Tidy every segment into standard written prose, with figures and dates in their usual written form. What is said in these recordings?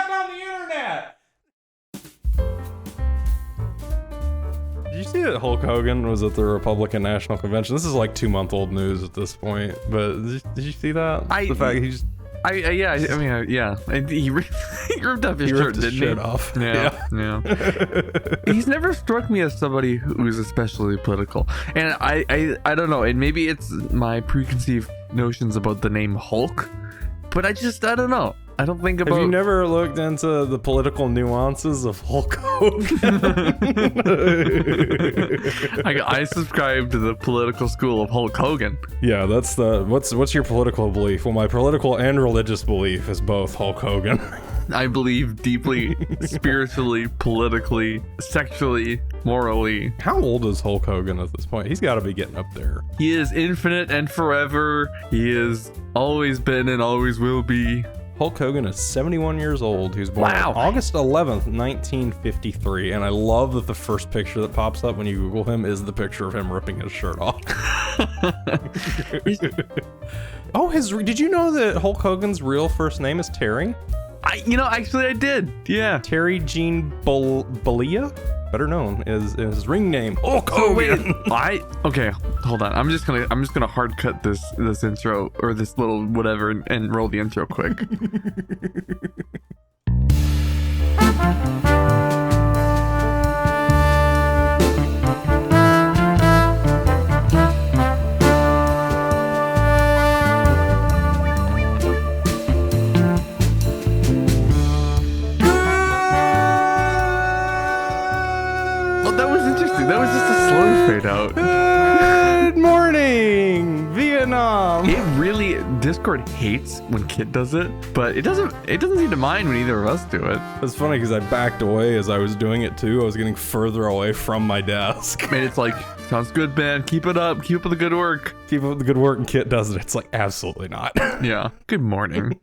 back on the internet. Did you see that Hulk Hogan was at the Republican National Convention? This is like 2-month-old news at this point, but did you see that? The fact he just... yeah. He ripped off his shirt, didn't he? Shirt off. Yeah. He's never struck me as somebody who's especially political, and I don't know, and maybe it's my preconceived notions about the name Hulk, but I don't know. I don't think about... Have you never looked into the political nuances of Hulk Hogan? I subscribe to the political school of Hulk Hogan. Yeah, that's the... What's your political belief? Well, my political and religious belief is both Hulk Hogan. I believe deeply, spiritually, politically, sexually, morally. How old is Hulk Hogan at this point? He's got to be getting up there. He is infinite and forever. He has always been and always will be. Hulk Hogan is 71 years old. He was born on August 11th, 1953. And I love that the first picture that pops up when you Google him is the picture of him ripping his shirt off. Did you know that Hulk Hogan's real first name is Terry? Actually I did. Yeah. Terry Gene Bollea? Better known as his ring name, Hulk Hogan. Okay, hold on. I'm just gonna hard cut this intro or this little whatever and roll the intro quick. That was just a slow fade out. Good morning, Vietnam. Discord hates when Kitt does it, but it doesn't seem to mind when either of us do it. It's funny because I backed away as I was doing it too. I was getting further away from my desk. And it's like, sounds good, man. Keep it up. Keep up the good work. Keep up the good work, and Kitt does it. It's like, absolutely not. Yeah. Good morning.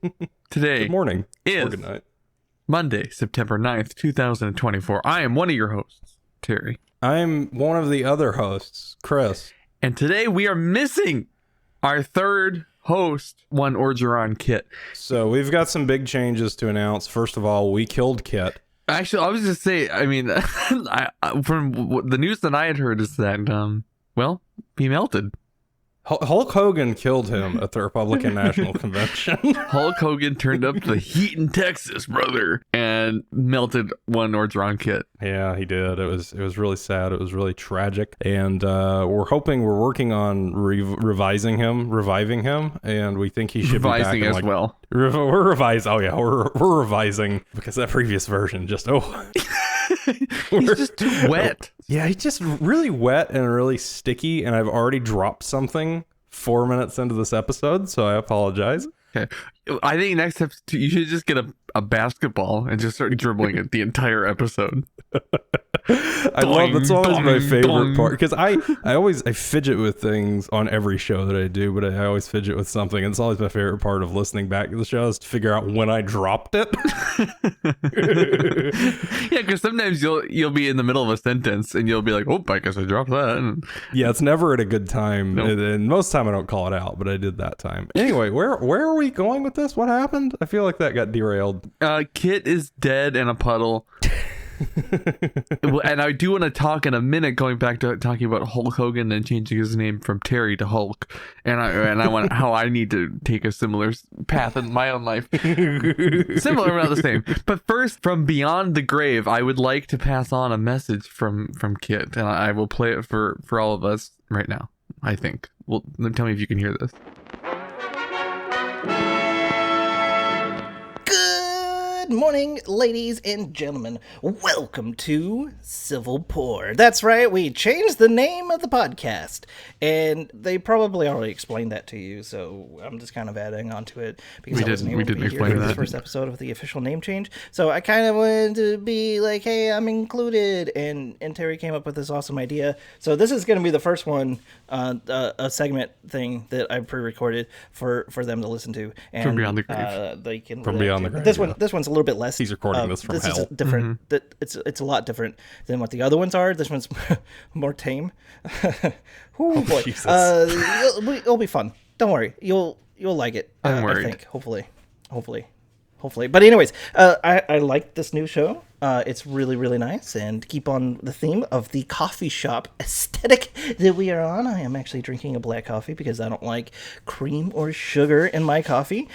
Today good morning. Is good night. Monday, September 9th, 2024. I am one of your hosts, Terry. I'm one of the other hosts, Chris. And today we are missing our third host, one Orgeron Kitt. So we've got some big changes to announce. First of all, we killed Kitt. Actually, I was just say, from the news that I had heard is that, he melted. Hulk Hogan killed him at the Republican National Convention. Hulk Hogan turned up the heat in Texas, brother, and melted one Orgeron Kitt. Yeah, he did. It was really sad. It was really tragic. And we're working on reviving him, and we think he should be back in, as well. We're revising. Oh yeah, we're revising because that previous version just he's just too wet. Yeah, he's just really wet and really sticky, and I've already dropped something 4 minutes into this episode, so I apologize. Okay. I think next episode you should just get a basketball and just start dribbling it the entire episode. That's always my favorite part, because I fidget with things on every show that I do, but I always fidget with something, and it's always my favorite part of listening back to the show is to figure out when I dropped it. Yeah, because sometimes you'll be in the middle of a sentence and you'll be like, oh, I guess I dropped that. And yeah, it's never at a good time. Nope. And most time I don't call it out, but I did that time. Anyway, where are we going with this? What happened? I feel like that got derailed. Kitt is dead in a puddle. And I do want to talk in a minute, going back to talking about Hulk Hogan and changing his name from Terry to Hulk, and I want how I need to take a similar path in my own life. Similar, but not the same. But first, from beyond the grave, I would like to pass on a message from Kitt, and I will play it for all of us right now. I think. Well, tell me if you can hear this. Good morning, ladies and gentlemen. Welcome to Civil Poor. That's right, we changed the name of the podcast, and they probably already explained that to you, so I'm just kind of adding on to it because we didn't explain that. This first episode of the official name change. So I kind of wanted to be like, hey, I'm included, and Terry came up with this awesome idea. So this is going to be the first one, a segment thing that I pre-recorded for them to listen to. And from Beyond the Grave. They can from Beyond the Grave. This one's a little bit less. He's recording this from hell. Is different. Mm-hmm. It's a lot different than what the other ones are. This one's more tame. Oh boy, it'll be fun. Don't worry, you'll like it. I'm worried. I think hopefully. hopefully. But anyways, I like this new show. It's really, really nice. And to keep on the theme of the coffee shop aesthetic that we are on, I am actually drinking a black coffee because I don't like cream or sugar in my coffee.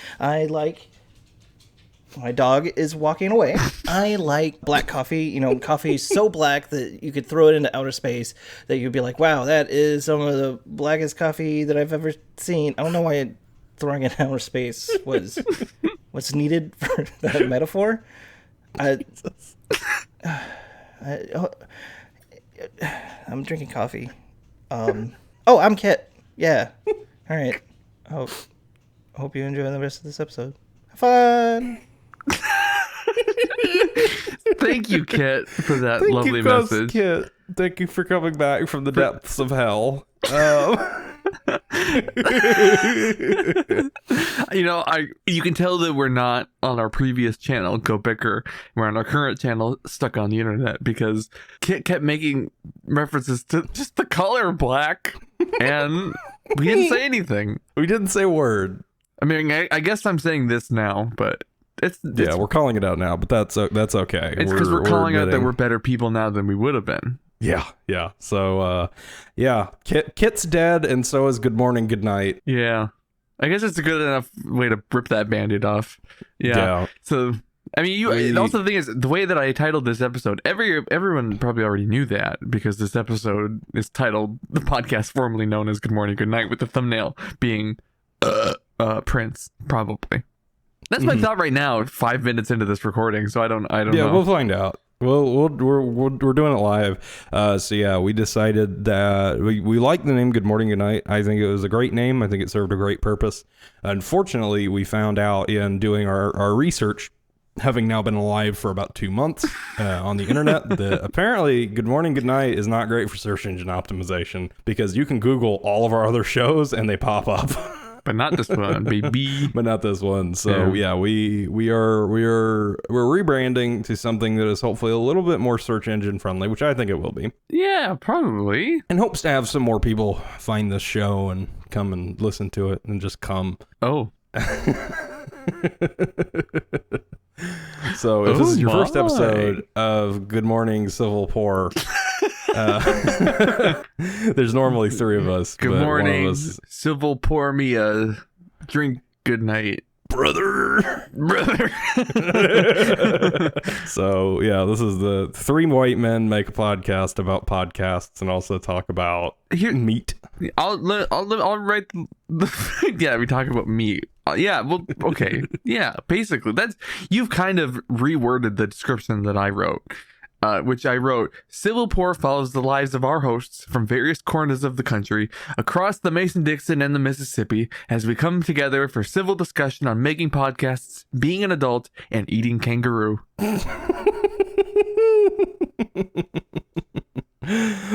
My dog is walking away. I like black coffee. Coffee so black that you could throw it into outer space, that you'd be like, wow, that is some of the blackest coffee that I've ever seen. I don't know why throwing it in outer space was what's needed for that metaphor. I'm drinking coffee. I'm Kitt. Yeah. All right. Hope you enjoy the rest of this episode. Have fun. Thank you, Kitt, for that Thank lovely you, message. Kitt. Thank you for coming back from the depths of hell. You can tell that we're not on our previous channel, Go Bicker. We're on our current channel, Stuck on the Internet, because Kitt kept making references to just the color black, and we didn't say anything. We didn't say a word. I mean, I guess I'm saying this now, but it's we're calling it out now, but that's okay. It's because we're calling out that we're better people now than we would have been. Yeah. So, Kitt's dead, and so is Good Morning, Good Night. Yeah. I guess it's a good enough way to rip that Band-Aid off. Yeah. So, I mean, also the thing is, the way that I titled this episode, everyone probably already knew that, because this episode is titled the podcast formerly known as Good Morning, Good Night, with the thumbnail being Prince, probably. That's my thought right now, 5 minutes into this recording, so I don't know. Yeah, we'll find out. We're doing it live. We decided that we like the name Good Morning, Good Night. I think it was a great name. I think it served a great purpose. Unfortunately, we found out in doing our research, having now been alive for about 2 months on the internet, that apparently Good Morning, Good Night is not great for search engine optimization, because you can Google all of our other shows and they pop up. But not this one, baby. But not this one. So we're rebranding to something that is hopefully a little bit more search engine friendly, which I think it will be. Yeah, probably. And hopes to have some more people find this show and come and listen to it and just come. Oh. So if this is your first episode of Good Morning Civil Poor, there's normally 3 of us. Good morning, Civil Pour me a drink. Good night, brother. So this is the 3 white men make a podcast about podcasts and also talk about meat. I'll write we talk about meat. Okay. Yeah, basically you've kind of reworded the description that I wrote. Which I wrote, Civil Poor follows the lives of our hosts from various corners of the country, across the Mason-Dixon and the Mississippi, as we come together for civil discussion on making podcasts, being an adult, and eating kangaroo.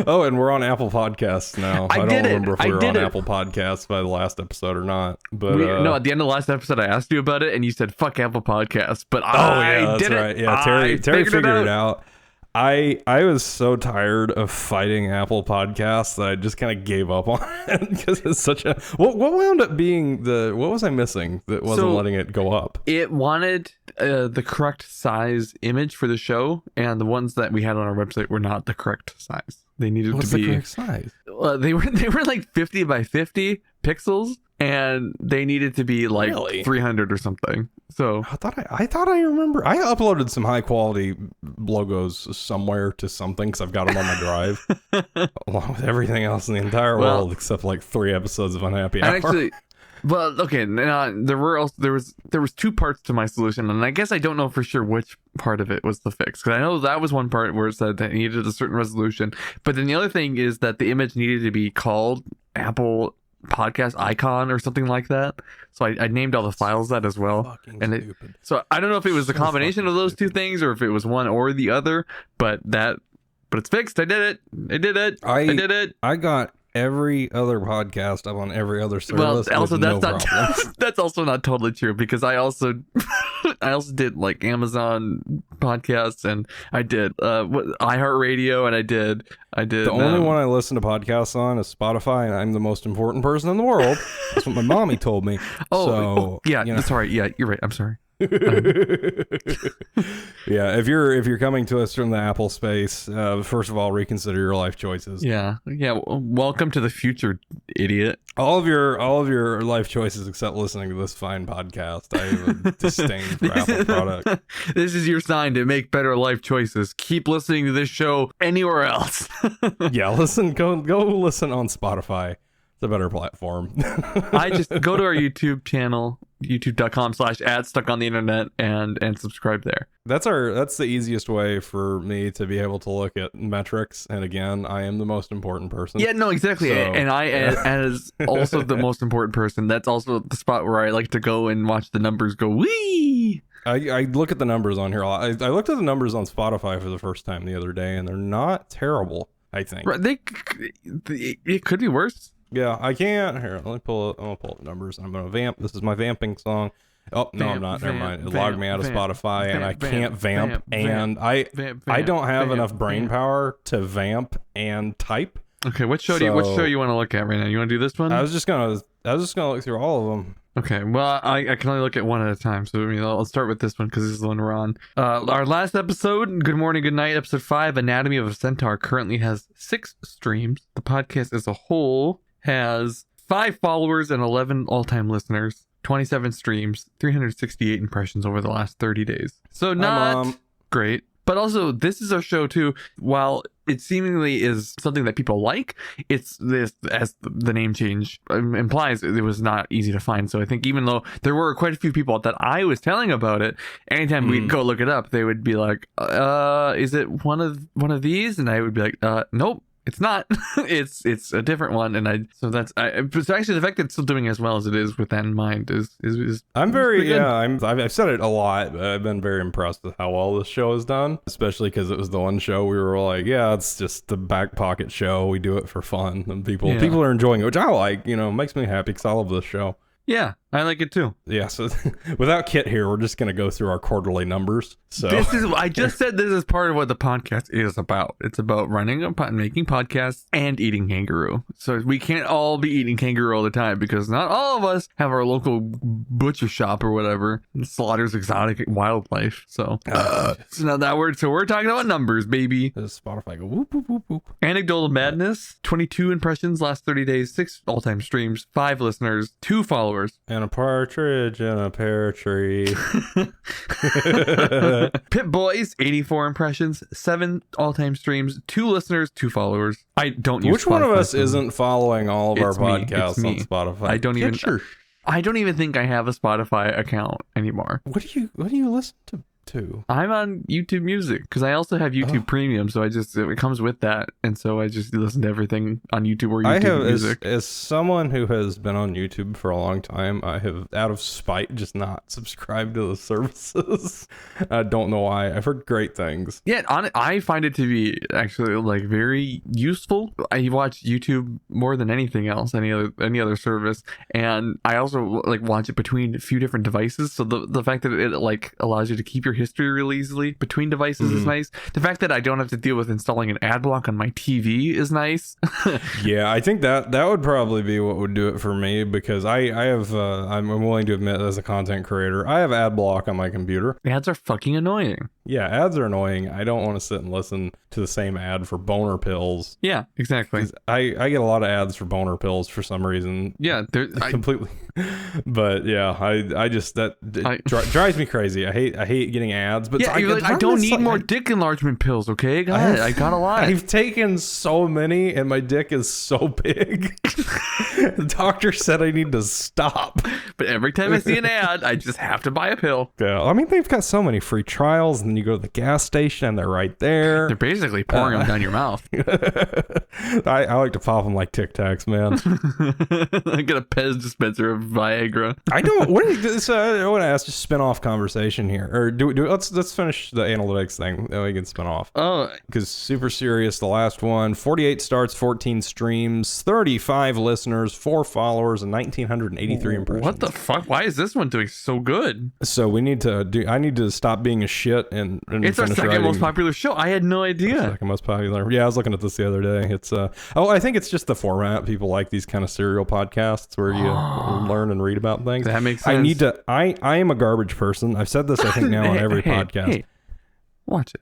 Oh, and we're on Apple Podcasts now. I don't remember if we were on Apple Podcasts by the last episode or not. But no, at the end of the last episode, I asked you about it, and you said, fuck Apple Podcasts. But that's right. Yeah, Terry figured it out. I was so tired of fighting Apple Podcasts that I just kind of gave up on it, because it's such a... What wound up being what was I missing that wasn't letting it go up? It wanted the correct size image for the show, and the ones that we had on our website were not the correct size. They needed What's to be... the correct size? They were like 50 by 50 pixels, and they needed to be like 300 or something. So I thought I remember I uploaded some high quality logos somewhere to something, because I've got them on my drive along with everything else in the entire world except like 3 episodes of Unhappy Hour. Actually, there was 2 parts to my solution, and I guess I don't know for sure which part of it was the fix, because I know that was one part where it said that it needed a certain resolution, but then the other thing is that the image needed to be called Apple Podcast Icon or something like that. So I named all the files that as well. So I don't know if it was a combination of those 2 things or if it was one or the other, but it's fixed. I did it. I did it. I got every other podcast up on every other service. Well, also that's also not totally true, because I also did like Amazon podcasts, and I did iHeartRadio, and I did the only one I listen to podcasts on is Spotify, and I'm the most important person in the world. That's what my mommy told me. Sorry. Yeah, you're right. I'm sorry. Yeah, if you're coming to us from the Apple space, first of all, reconsider your life choices. Yeah. Welcome to the future, idiot. All of your life choices except listening to this fine podcast. I have a disdain for Apple product. This is your sign to make better life choices. Keep listening to this show anywhere else. Yeah, go listen on Spotify. It's a better platform. I just go to our YouTube channel, youtube.com/@stuckontheinternet and subscribe there. That's the easiest way for me to be able to look at metrics. And again, I am the most important person. Yeah, no, exactly. So, and I, as also the most important person, that's also the spot where I like to go and watch the numbers go wee. I look at the numbers on here a lot. I looked at the numbers on Spotify for the first time the other day, and they're not terrible, I think. Right, it could be worse. Yeah, I can't. Here, I'm gonna pull up numbers. I'm gonna vamp. This is my vamping song. Oh no, I'm not. Never mind. It logged me out of Spotify, and I can't vamp. And I don't have enough brain power to vamp and type. Okay, what show you want to look at right now? You want to do this one? I was just gonna look through all of them. Okay, well, I can only look at one at a time, so I'll start with this one because this is the one we're on. Our last episode, Good Morning, Good Night, episode 5, Anatomy of a Centaur, currently has 6 streams. The podcast as a whole has 5 followers and 11 all-time listeners, 27 streams, 368 impressions over the last 30 days. So not great. But also, this is our show too. While it seemingly is something that people like, it's this, as the name change implies, it was not easy to find. So I think even though there were quite a few people that I was telling about it, anytime we'd go look it up, they would be like, is it one of these? And I would be like, nope. It's not. it's a different one, and so actually the fact that it's still doing as well as it is with that in mind is I'm very I've said it a lot, but I've been very impressed with how well this show has done, especially because it was the one show we were like, yeah, it's just the back pocket show. We do it for fun, and people are enjoying it, which I like. Makes me happy because I love this show. Yeah, I like it too. Yeah, so without Kitt here, we're just going to go through our quarterly numbers. So I just said this is part of what the podcast is about. It's about making podcasts and eating kangaroo. So we can't all be eating kangaroo all the time because not all of us have our local butcher shop or whatever that slaughters exotic wildlife. So now that we're talking about numbers, baby. Does Spotify go whoop whoop whoop whoop? Anecdotal Madness, 22 impressions last 30 days, 6 all-time streams, 5 listeners, 2 followers. And a partridge in a pear tree. Pip Boys, 84 impressions, 7 all-time streams, 2 listeners, 2 followers. I don't use Which Spotify one of us isn't following all of our It's me. podcasts on Spotify? I don't even think I have a Spotify account anymore. What do you listen to? I'm on YouTube Music because I also have YouTube Premium, so it comes with that, and so I just listen to everything on YouTube or YouTube Music. As someone who has been on YouTube for a long time, I have, out of spite, just not subscribed to the services. I don't know why. I've heard great things. Yeah, I find it to be actually like very useful. I watch YouTube more than anything else, any other service, and I also like watch it between a few different devices. So the fact that it like allows you to keep your history really easily between devices is nice. The fact that I don't have to deal with installing an ad block on my TV is nice. Yeah, I think that would probably be what would do it for me, because I'm willing to admit, as a content creator, I have ad block on my computer. Ads are fucking annoying. Yeah, ads are annoying. I don't want to sit and listen to the same ad for boner pills. Yeah, exactly. I get a lot of ads for boner pills for some reason. Yeah, completely. But yeah, I just drives me crazy. I hate getting ads. But yeah, I don't need more dick enlargement pills. Okay, I got a lot. I've taken so many, and my dick is so big. The doctor said I need to stop. But every time I see an ad, I just have to buy a pill. Yeah, I mean, they've got so many free trials, and then you go to the gas station, and they're right there. They're basically pouring them down your mouth. I like to pop them like Tic Tacs, man. I get a Pez dispenser of Viagra. I don't. I want to ask, just spin off conversation here, or do let's finish the analytics thing. Then we can spin off. Oh, Because Super Serious, the last one, 48 starts, 14 streams, 35 listeners, 4 followers, and 1,983 impressions. what the fuck? Why is this one doing so good? So we need to do. I need to stop being a shit and It's our finish second writing. most popular show. I had no idea. Second most popular. Yeah, I was looking at this the other day. It's I think it's just the format. People like these kind of serial podcasts where you learn and read about things. That makes sense. I need to. I am a garbage person. I've said this I think now on every podcast. Hey, watch it.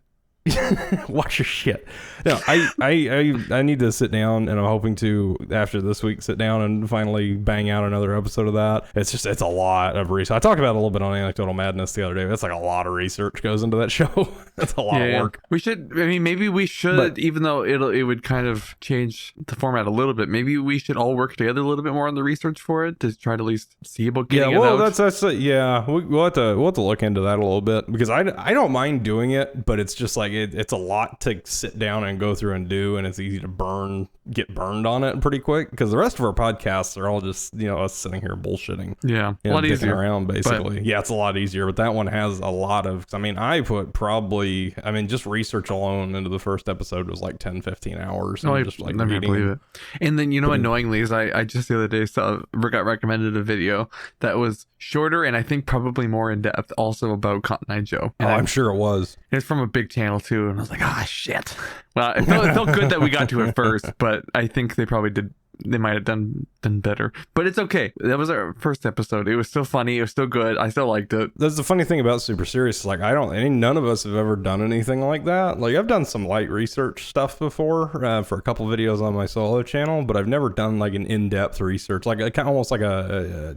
Watch your shit. No, I need to sit down, and I'm hoping to, after this week, sit down and finally bang out another episode of that. It's a lot of research. I talked about it a little bit on Anecdotal Madness the other day. That's like a lot of research goes into that show. That's a lot of work. We should. I mean, maybe we should. Even though it would kind of change the format a little bit. Maybe we should all work together a little bit more on the research for it to try to at least see about getting it out. That's yeah. We'll have to look into that a little bit because I don't mind doing it, but it's just like it's a lot to sit down and go through and do, and it's easy to get burned on it pretty quick because the rest of our podcasts are all just us sitting here bullshitting. Yeah, a lot dicking easier around basically. But, yeah, it's a lot easier, but that one has a lot of. I put probably just research alone into the first episode was like 10-15 hours. I just like never reading. believe it. And then annoyingly is I just the other day got recommended a video that was shorter and I think probably more in depth also about Cotton Eye Joe. And I'm sure it was. It's from a big channel too, and I was like, shit. Well, it felt good that we got to it first, but I think they probably did. They might have done better, but it's okay. That was our first episode. It was still funny. It was still good. I still liked it. That's the funny thing about Super Serious. Like none of us have ever done anything like that. Like I've done some light research stuff before for a couple videos on my solo channel, but I've never done like an in-depth research, like kind of almost like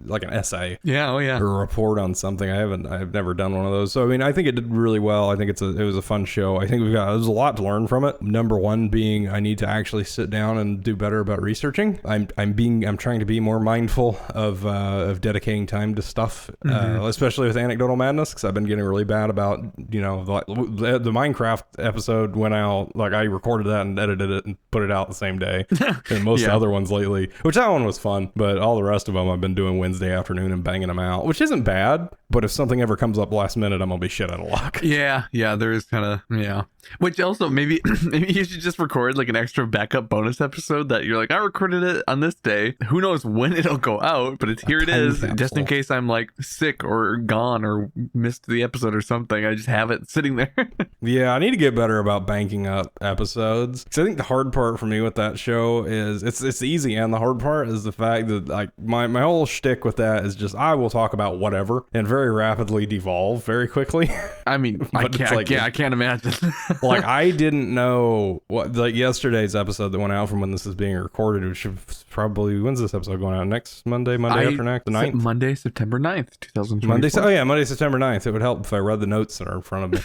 like an essay. Yeah. Oh yeah. Or a report on something. I've never done one of those. So I think it did really well. I think it was a fun show. I think there's a lot to learn from it. Number one being I need to actually sit down and do better about researching. I'm trying to be more mindful of dedicating time to stuff, especially with Anecdotal Madness, because I've been getting really bad about the Minecraft episode went out. Like I recorded that and edited it and put it out the same day, and most of the other ones lately, which that one was fun, but all the rest of them I've been doing Wednesday afternoon and banging them out, which isn't bad. But if something ever comes up last minute, I'm gonna be shit out of luck. Yeah, there is kind of Which also maybe you should just record like an extra backup bonus episode that you're like, I recorded it on this day. Who knows when it'll go out, but here it is, just in case I'm like sick or gone or missed the episode or something. I just have it sitting there. Yeah, I need to get better about banking up episodes. Because I think the hard part for me with that show is it's easy, and the hard part is the fact that like my whole shtick with that is just I will talk about whatever and very rapidly devolve very quickly. I mean, I can't imagine. Like I didn't know what like yesterday's episode that went out from when this is being recorded, which is probably when's this episode going out? Next Monday after next, the 9th? Monday, September 9th, 2024. Monday, September 9th. It would help if I read the notes that are in front of me.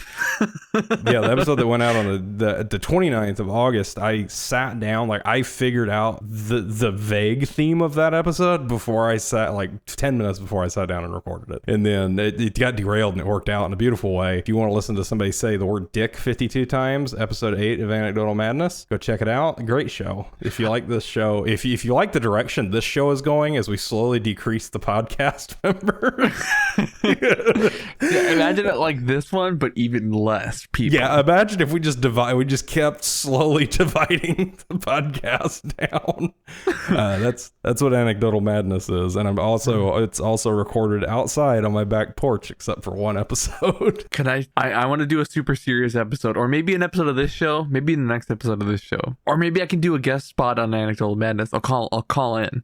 Yeah, the episode that went out on the 29th of August, I sat down, like I figured out the vague theme of that episode before I sat, like 10 minutes before I sat down and recorded it. And then it got derailed and it worked out in a beautiful way. If you want to listen to somebody say the word dick 52 times, episode 8 of Anecdotal Madness, go check it out. Great show. If you like this show, if you like the direction this show is going as we slowly decrease the podcast members. Yeah, imagine it like this one, but even less people. Yeah, imagine if we just kept slowly dividing the podcast down. That's what Anecdotal Madness is. And it's also recorded outside on my back porch, except for one episode. Can I want to do a super serious episode, or maybe an episode of this show, maybe the next episode of this show, or maybe I can do a guest spot on Anecdotal Madness. I'll call in.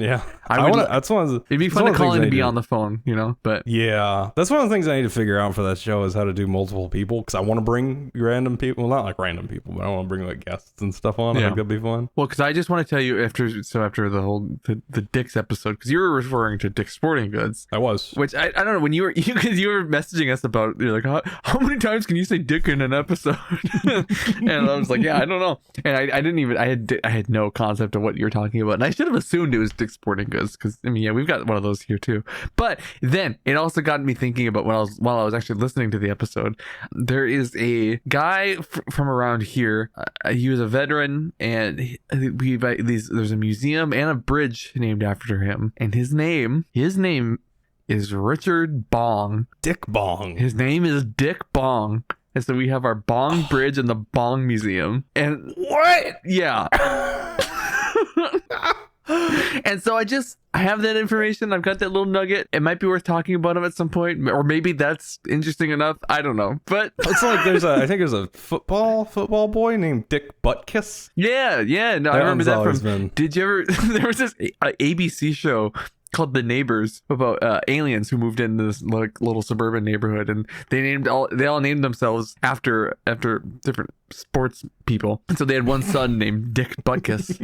Yeah. It'd be fun to call in and be on the phone, but yeah, that's one of the things I need to figure out for that show is how to do multiple people, because I want to bring random people, well, not like random people, but I want to bring like guests and stuff on. I think that'd be fun. Well, because I just want to tell you after the whole the Dick's episode, because you were referring to Dick's Sporting Goods. I was, which I don't know, when you were messaging us about, you're like, how many times can you say dick in an episode? And I was like, yeah, I don't know. And I didn't even, I had no concept of what you were talking about, and I should have assumed it was Dick's Sporting Goods, because I mean, yeah, we've got one of those here too. But then it also got me thinking about while I was actually listening to the episode, there is a guy from around here. He was a veteran, and there's a museum and a bridge named after him, and his name is Richard Bong. Dick Bong. His name is Dick Bong. And so we have our Bong Bridge in the Bong Museum. And What? yeah. And so I have that information. I've got that little nugget. It might be worth talking about him at some point, or maybe that's interesting enough. I don't know, but It's like I think there's a football boy named Dick Buttkiss. yeah. No, I That remember one's that always from. been- Did you ever? There was this ABC show called The Neighbors about aliens who moved into this like little suburban neighborhood, and they all named themselves after different sports people. And so they had one son named Dick Butkus.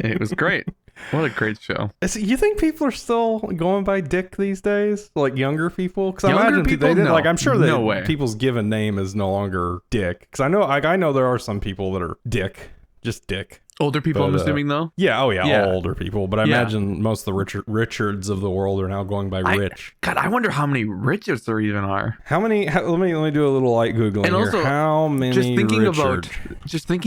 And it was great. What a great show. You think people are still going by Dick these days? Like younger people? Because I Younger imagine people? they didn't. No. Like I'm sure that No way. people's given name is no longer Dick. Because I know there are some people that are Dick, just Dick. Older people, I'm But, assuming, though. Yeah, oh yeah, Yeah. all older people. But I Yeah. imagine most of the Richards of the world are now going by Rich. God, I wonder how many Richards there even are. How many? Let me do a little light googling And here. also, How many? Just thinking Richard?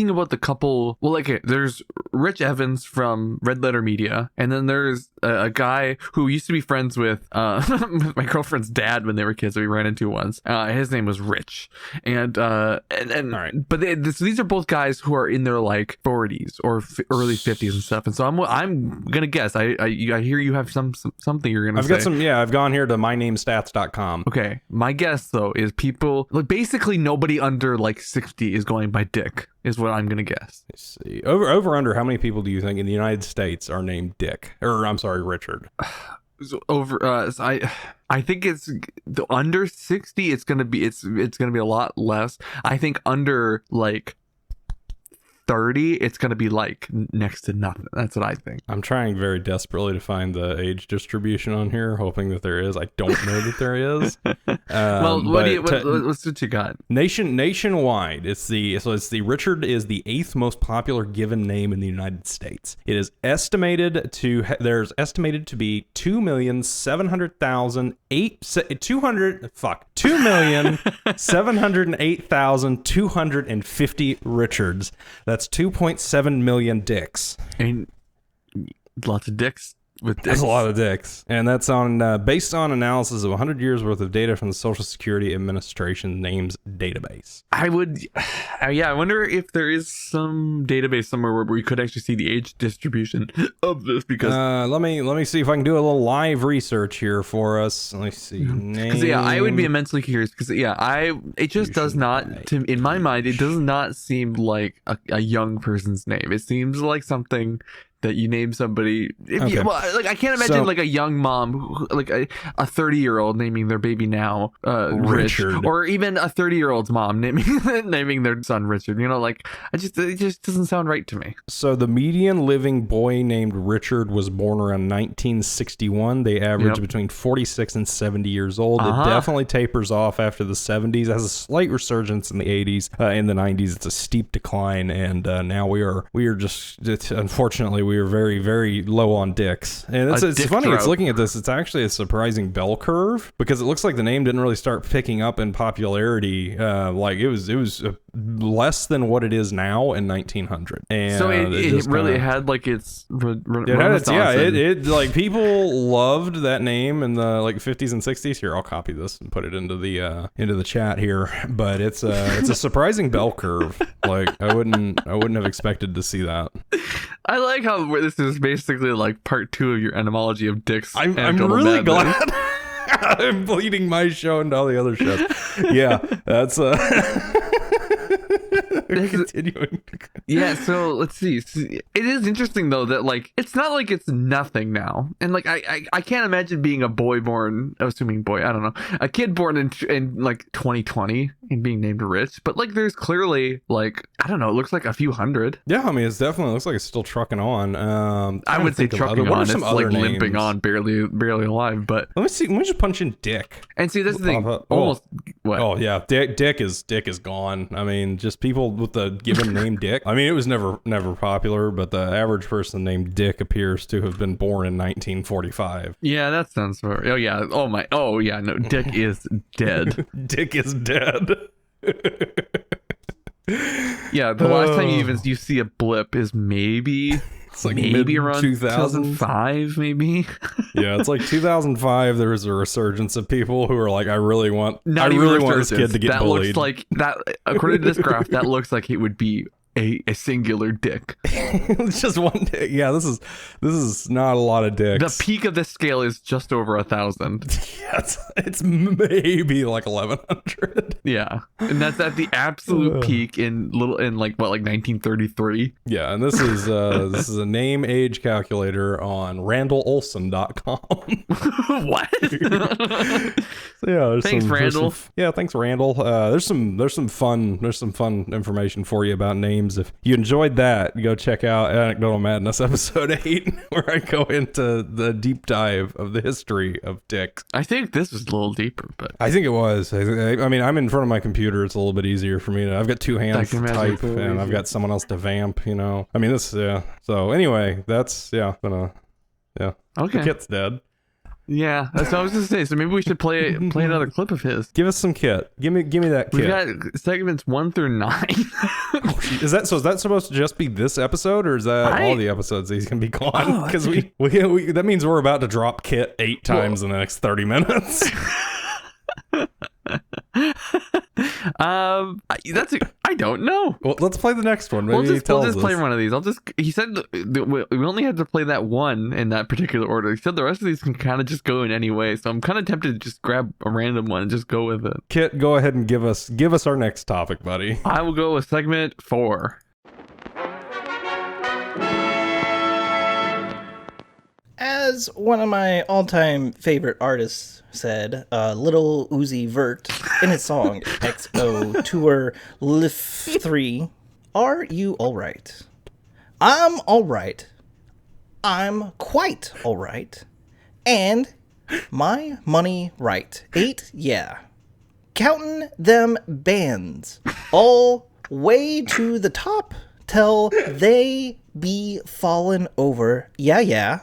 about the couple. Well, like there's Rich Evans from Red Letter Media, and then there's a guy who used to be friends with with my girlfriend's dad when they were kids that we ran into once. His name was Rich, and All right. but so these are both guys who are in their like 40s or early 50s and stuff. And so I'm gonna guess. I hear you have something you're gonna I've say. got some. Yeah, I've gone here to mynamestats.com. Okay, my guess though is people like basically nobody under like 60 is going by Dick is what I'm gonna guess. Let's see. Over under. How many people do you think in the United States are named Dick? Or I'm sorry, Richard. So I think it's the under 60. It's gonna be a lot less. I think under like 30, it's gonna be like next to nothing. That's what I think. I'm trying very desperately to find the age distribution on here, hoping that there is. I don't know that there is. Well, what's what you got? Nationwide, it's the Richard is the 8th most popular given name in the United States. It is estimated to there's estimated to be 2,708,250 Richards. That's 2.7 million dicks. And lots of dicks with dicks. That's a lot of dicks. And that's on based on analysis of 100 years worth of data from the Social Security Administration names database. I wonder if there is some database somewhere where we could actually see the age distribution of this because Let me see if I can do a little live research here for us. Let me see. because I would be immensely curious because it just does not in my mind it does not seem like a young person's name. It seems like something that you name somebody. I can't imagine like a young mom, like a 30-year-old naming their baby now Richard, Rich, or even a 30-year-old's mom naming their son Richard. You know, like it just doesn't sound right to me. So the median living boy named Richard was born around 1961. They average between 46 and 70 years old. It definitely tapers off after the 70s. Has a slight resurgence in the 80s. In the 90s, it's a steep decline, and now we are just unfortunately. We are very, very low on dicks. And it's funny, drought. it's looking at this, it's actually a surprising bell curve because it looks like the name didn't really start picking up in popularity. Like it was less than what it is now in 1900. And so it really had like its it like people loved that name in the like 50s and 60s. Here, I'll copy this and put it into the chat here. But it's a surprising bell curve. Like I wouldn't have expected to see that. I like how this is basically like part 2 of your etymology of dicks. I'm really glad. I'm bleeding my show into all the other shows. Yeah, that's continuing. Yeah, so let's see. It is interesting though that like it's not like it's nothing now, and like I can't imagine being a boy born, assuming boy, I don't know, a kid born in like 2020 and being named Rich, but like there's clearly like I don't know, it looks like a few hundred. Yeah, I mean it definitely looks like it's still trucking on. I would say trucking on. It's like names? limping on, barely alive. But let me see. Let me just punch in Dick. And see, that's the thing. Almost. What? Oh yeah, Dick is gone. I mean, just people with the given name Dick. I mean, it was never popular, but the average person named Dick appears to have been born in 1945. Yeah, that sounds fair. Oh yeah. Oh yeah. No, Dick is dead. Dick is dead. Yeah, the last time you see a blip is maybe It's like maybe mid around 2005, maybe. Yeah, it's like 2005. There was a resurgence of people who are like, I really want this kid to get that bullied. Looks like that, according to this graph, that looks like it would be a singular dick. It's just one dick. Yeah, this is not a lot of dicks. The peak of this scale is just over 1,000. Yeah, it's maybe like 1,100. Yeah, and that's at the absolute peak in 1933. Yeah, and this is a name age calculator on randallolson.com. What? So yeah, Thanks, Randall. Thanks, Randall. There's some fun information for you about names. If you enjoyed that, go check out Anecdotal Madness episode 8, where I go into the deep dive of the history of dicks. I think this was a little deeper, but I think it was. I mean, I'm in front of my computer. It's a little bit easier for me. I've got two hands to type, and I've got someone else to vamp. I mean, this. Yeah. So anyway, that's Okay. The Kitt's dead. Yeah, that's what I was gonna say. So maybe we should play another clip of his. Give us some Kitt. Give me that Kitt. We've got segments 1 through 9. Is that supposed to just be this episode, or is that all the episodes he's gonna be gone? Because we that means we're about to drop Kitt 8 times in the next 30 minutes. I don't know. Well, let's play the next one. Maybe We'll just play one of these. He said we only had to play that one in that particular order. He said the rest of these can kind of just go in any way. So I'm kind of tempted to just grab a random one and just go with it. Kitt, go ahead and give us our next topic, buddy. I will go with segment 4. As one of my all-time favorite artists said, Little Uzi Vert, in his song XO Tour Lift 3, are you alright? I'm alright. I'm quite alright. And my money right. 8, yeah. Counting them bands all way to the top till they be fallen over. Yeah.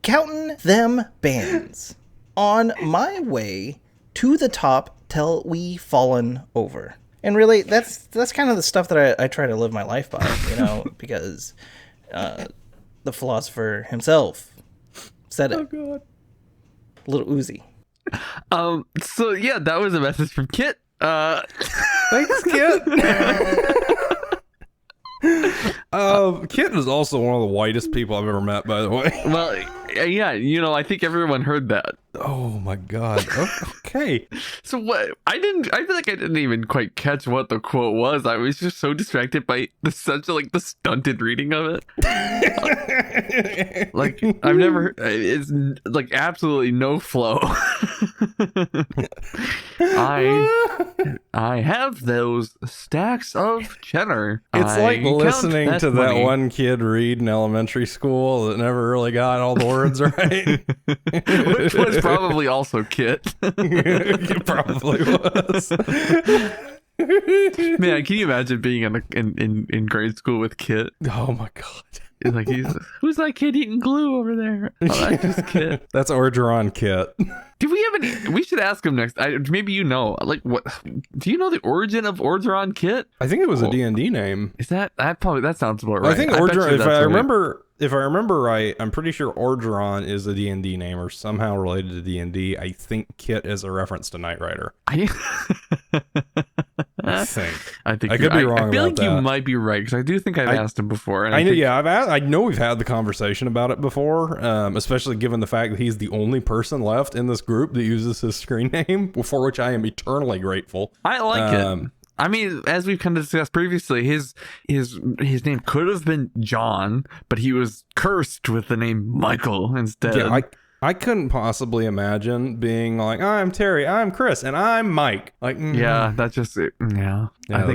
Counting them bands on my way to the top till we fallen over. And really, that's kind of the stuff that I try to live my life by, because the philosopher himself said it. Oh God. Little Uzi. So yeah, that was a message from Kitt. Thanks, Kitt. Kitt is also one of the whitest people I've ever met, by the way. Well, yeah, I think everyone heard that. Oh my God. Okay. So what? I feel like I didn't even quite catch what the quote was. I was just so distracted by the stunted reading of it. Like I've never. It's like absolutely no flow. I have those stacks of cheddar. It's like listening to that one kid read in elementary school that never really got all the words right. Which was probably also Kitt. It probably was. Man, can you imagine being in grade school with Kitt? Oh my God. Like who's that kid eating glue over there? Oh, that's just Kitt. That's Orgeron Kitt. Do we have any? We should ask him next. Maybe like what? Do you know the origin of Orgeron Kitt? I think it was a D&D name. Is that sounds about right? I think Orgeron. If I remember right, I'm pretty sure Orgeron is a D&D name or somehow related to D&D. I think Kitt is a reference to Knight Rider. I think I could be wrong. I feel about like that. You might be right because I do think I've asked him before. And I know we've had the conversation about it before, especially given the fact that he's the only person left in this group that uses his screen name, for which I am eternally grateful. I like it. I mean, as we've kind of discussed previously, his name could have been John, but he was cursed with the name Michael instead. Yeah, I couldn't possibly imagine being like, I'm Terry, I'm Chris, and I'm Mike. Like, yeah, that's just it. Yeah. I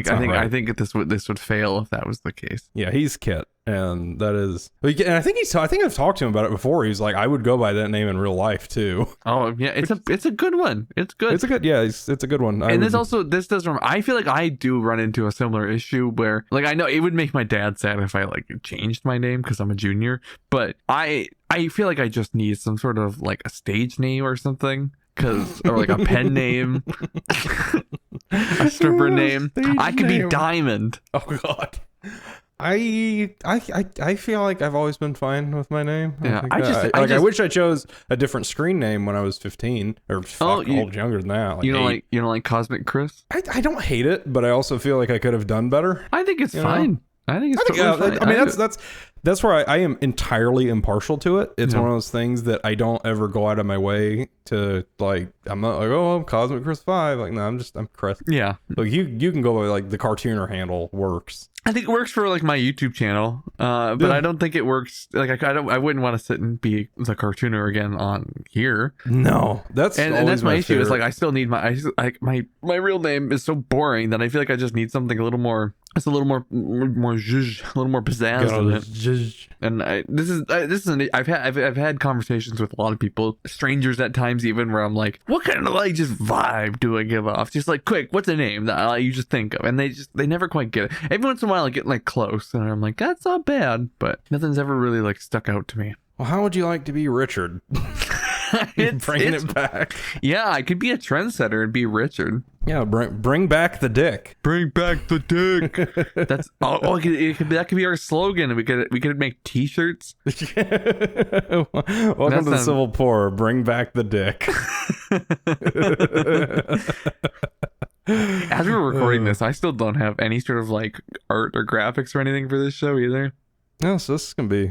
think this would fail if that was the case. Yeah, he's Kitt, and that is. And I think I've talked to him about it before. He's like, I would go by that name in real life too. Oh yeah, it's a good one. It's good. It's a good it's a good one. And this does. I feel like I do run into a similar issue where, like, I know it would make my dad sad if I like changed my name because I'm a junior, but I feel like I just need some sort of like a stage name or something. Or like a pen name, a stripper name. I could be Diamond. Oh God. I feel like I've always been fine with my name. Yeah, I wish I chose a different screen name when I was 15 or old younger than that. Like you don't 8. you don't like Cosmic Chris? I don't hate it, but I also feel like I could have done better. I think it's fine. I think it's totally fine. I mean, that's where I am entirely impartial to it. It's one of those things that I don't ever go out of my way to like. I'm not like, oh, I'm Cosmic Chris 5. Like, no, I'm Chris. Yeah. Like you can go by like the cartooner handle works. I think it works for like my YouTube channel, but I don't think it works. Like I wouldn't want to sit and be the cartooner again on here. No, that's my issue. Is like I still need my real name is so boring that I feel like I just need something a little more. It's a little more zhuzh, a little more pizzazz in it. And this is I've had conversations with a lot of people, strangers at times even, where I'm like, what kind of like just vibe do I give off? Just like, quick, what's a name that you just think of? And they never quite get it. Every once in a while I get like close, and I'm like, that's not bad, but nothing's ever really like stuck out to me. Well, how would you like to be Richard? Bringing it back. Yeah, I could be a trendsetter and be Richard. Yeah, bring back the dick. Bring back the dick. That's that could be our slogan. We could make T-shirts. Welcome to the Civil Poor. Bring back the dick. As we were recording this, I still don't have any sort of like art or graphics or anything for this show either. No, so this is gonna be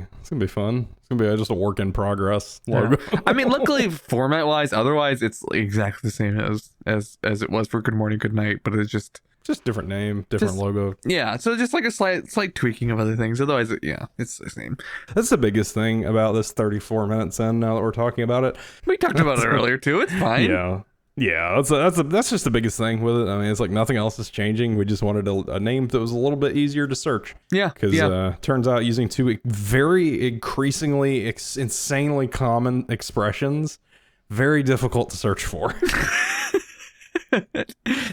fun. It's gonna be just a work in progress logo. Yeah. I mean, luckily format wise, otherwise it's exactly the same as it was for Good Morning, Good Night, but it's just different name, different logo. Yeah, so just like a slight tweaking of other things. Otherwise, it's the same. That's the biggest thing about this 34 minutes in. Now that we're talking about it, we talked about it earlier too. It's fine. Yeah, that's just the biggest thing with it. I mean, it's like nothing else is changing. We just wanted a name that was a little bit easier to search. Yeah, because turns out using two very increasingly insanely common expressions, very difficult to search for.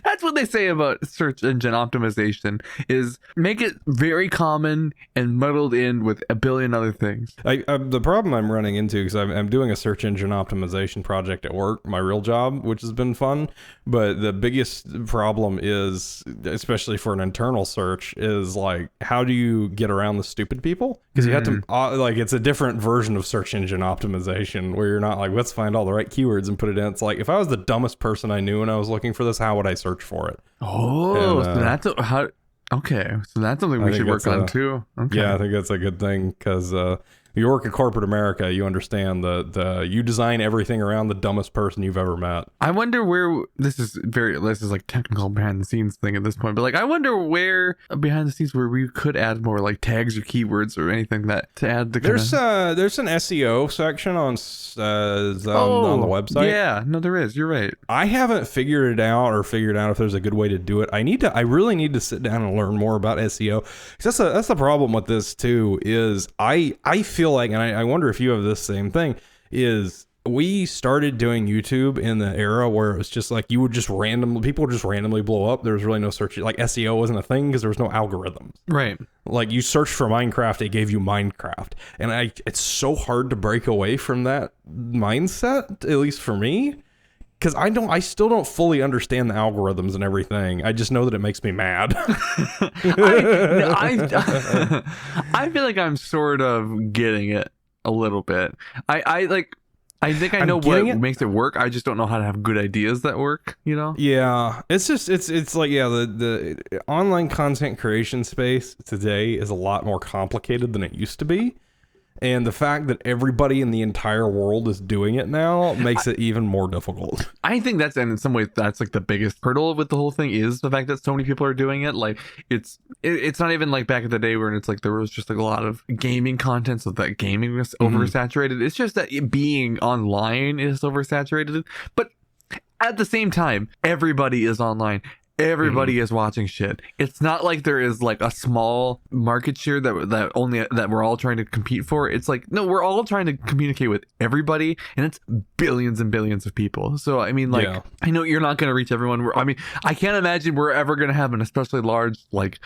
That's what they say about search engine optimization, is make it very common and muddled in with a billion other things. The problem I'm running into, because I'm doing a search engine optimization project at work, my real job, which has been fun, but the biggest problem is, especially for an internal search, is like, how do you get around the stupid people? Because you have to, like, it's a different version of search engine optimization where you're not like, let's find all the right keywords and put it in. It's like, if I was the dumbest person I knew when I was looking for this, how would I search for it? So that's something we should work on too. Okay. Yeah, I think that's a good thing, because you work in corporate America, you understand you design everything around the dumbest person you've ever met. I wonder where this is like technical behind the scenes thing at this point, but like I wonder where behind the scenes where we could add more like tags or keywords or anything that to add the there's an SEO section on the website. Yeah, no, there is. You're right. I haven't figured out if there's a good way to do it. I really need to sit down and learn more about SEO. Because that's the problem with this too, is I feel like, and I wonder if you have this same thing, is we started doing YouTube in the era where it was just like people would just randomly blow up. There was really no search, like SEO wasn't a thing because there was no algorithms. Right. Like you searched for Minecraft, it gave you Minecraft. And it's so hard to break away from that mindset, at least for me. Because I still don't fully understand the algorithms and everything. I just know that it makes me mad. I feel like I'm sort of getting it a little bit. I think I know what makes it work. I just don't know how to have good ideas that work, you know? Yeah. It's just, it's like, yeah, the online content creation space today is a lot more complicated than it used to be. And the fact that everybody in the entire world is doing it now makes it even more difficult. I think and in some ways that's like the biggest hurdle with the whole thing, is the fact that so many people are doing it. Like it's not even like back in the day where it's like there was just like a lot of gaming content, so that gaming was oversaturated. It's just that being online is oversaturated. But at the same time, everybody is online. Everybody is watching shit. It's not like there is like a small market share that we're all trying to compete for. It's like, no, we're all trying to communicate with everybody, and it's billions and billions of people. So I mean, like, I know you're not going to reach everyone. I mean, I can't imagine we're ever going to have an especially large like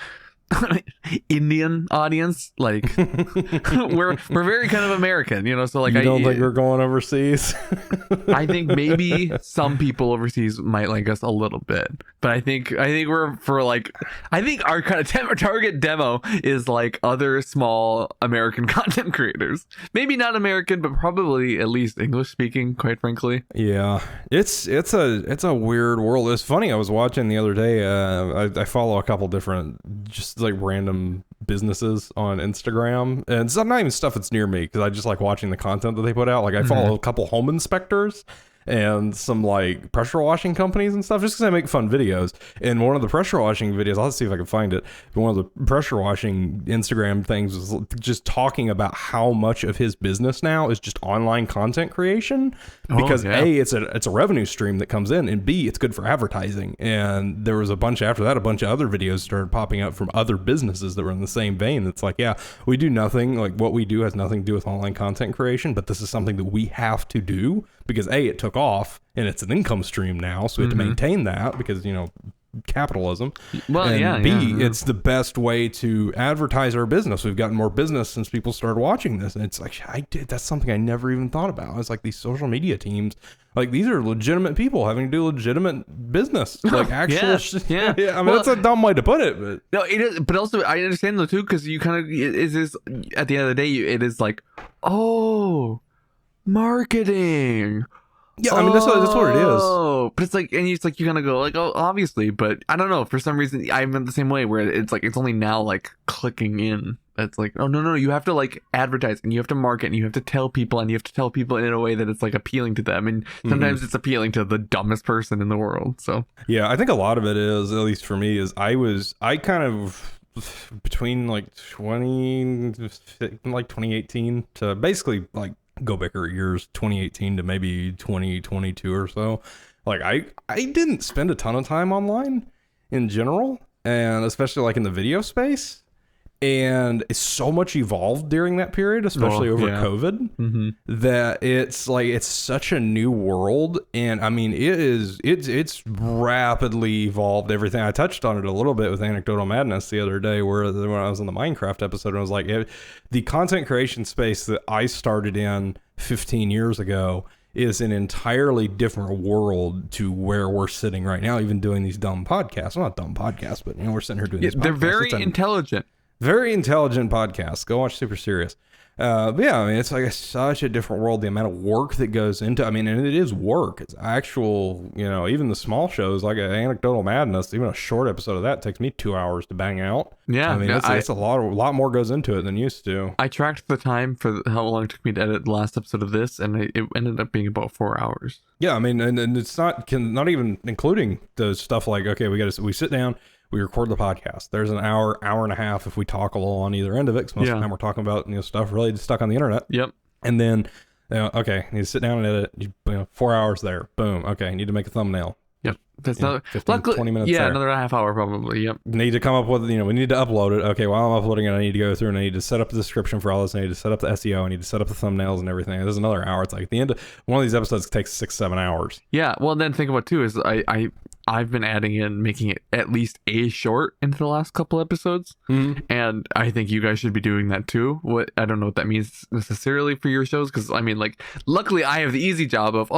Indian audience. Like we're very kind of American, you know. So like, You don't think we're going overseas? I think maybe some people overseas might like us a little bit, but I think we're for like, I think our kind of target demo is like other small American content creators. Maybe not American, but probably at least English speaking. Quite frankly, Yeah, it's a weird world. It's funny. I was watching the other day. I follow a couple different just like random businesses on Instagram, and it's not even stuff that's near me because I just like watching the content that they put out. Like I follow a couple home inspectors and some like pressure washing companies and stuff just because I make fun videos. And one of the pressure washing videos, I'll see if I can find it, but one of the pressure washing Instagram things was just talking about how much of his business now is just online content creation because A, it's a revenue stream that comes in, and B, it's good for advertising. And there was a bunch of other videos started popping up from other businesses that were in the same vein. It's like, yeah, we do nothing, like what we do has nothing to do with online content creation, but this is something that we have to do because A, it took off and it's an income stream now, so we have to maintain that because, you know, capitalism. Well, and B, it's the best way to advertise our business. We've gotten more business since people started watching this, and it's like that's something I never even thought about. It's like these social media teams, like these are legitimate people having to do legitimate business, like actual yeah. I mean, that's a dumb way to put it, but no, it is. But also, I understand though too, because you kind of is at the end of the day, it is like, oh, marketing. yeah, I mean that's what it is. Oh, but it's like, and it's like you kind of go like, oh, obviously, but I don't know. For some reason, I'm in the same way where it's like it's only now like clicking in. It's like, oh no, you have to like advertise and you have to market and you have to tell people and you have to tell people in a way that it's like appealing to them. And sometimes it's appealing to the dumbest person in the world. So yeah, I think a lot of it is, at least for me, is I kind of between like 2018 to basically like go back years 2018 to maybe 2022 or so, like I didn't spend a ton of time online in general, and especially like in the video space, and it's so much evolved during that period, especially over COVID, that it's like it's such a new world. And I mean it's rapidly evolved everything. I touched on it a little bit with Anecdotal Madness the other day, where when I was on the Minecraft episode, and I was like, the content creation space that I started in 15 years ago is an entirely different world to where we're sitting right now, even doing these dumb podcasts. Well, not dumb podcasts, but you know, we're sitting here doing these podcasts. They're very intelligent. Very intelligent podcast. Go watch Super Serious. But yeah, I mean, it's like such a different world. The amount of work that goes into, I mean, and it is work. It's actual, you know, even the small shows like Anecdotal Madness, even a short episode of that takes me 2 hours to bang out. Yeah, I mean, it's a lot more goes into it than used to. I tracked the time for how long it took me to edit the last episode of this, and it ended up being about 4 hours. Yeah, I mean, and it's not even including the stuff like, okay, we sit down, we record the podcast. There's an hour and a half if we talk a little on either end of it, because most of the time we're talking about, you know, stuff really stuck on the internet. Yep. And then, you know, okay, you need to sit down and edit. You know, 4 hours there. Boom. Okay, you need to make a thumbnail. Yep. That's not 20 minutes. Yeah, there. another half hour probably. Yep. Need to come up with, you know, we need to upload it. Okay, while I'm uploading it, I need to go through and I need to set up the description for all this. I need to set up the SEO. I need to set up the thumbnails and everything. There's another hour. It's like at the end of one of these episodes takes 6-7 hours. Yeah. Well, then think about too is I've been adding in making it at least a short into the last couple episodes, and I think you guys should be doing that too. I don't know what that means necessarily for your shows, because I mean, like, luckily I have the easy job of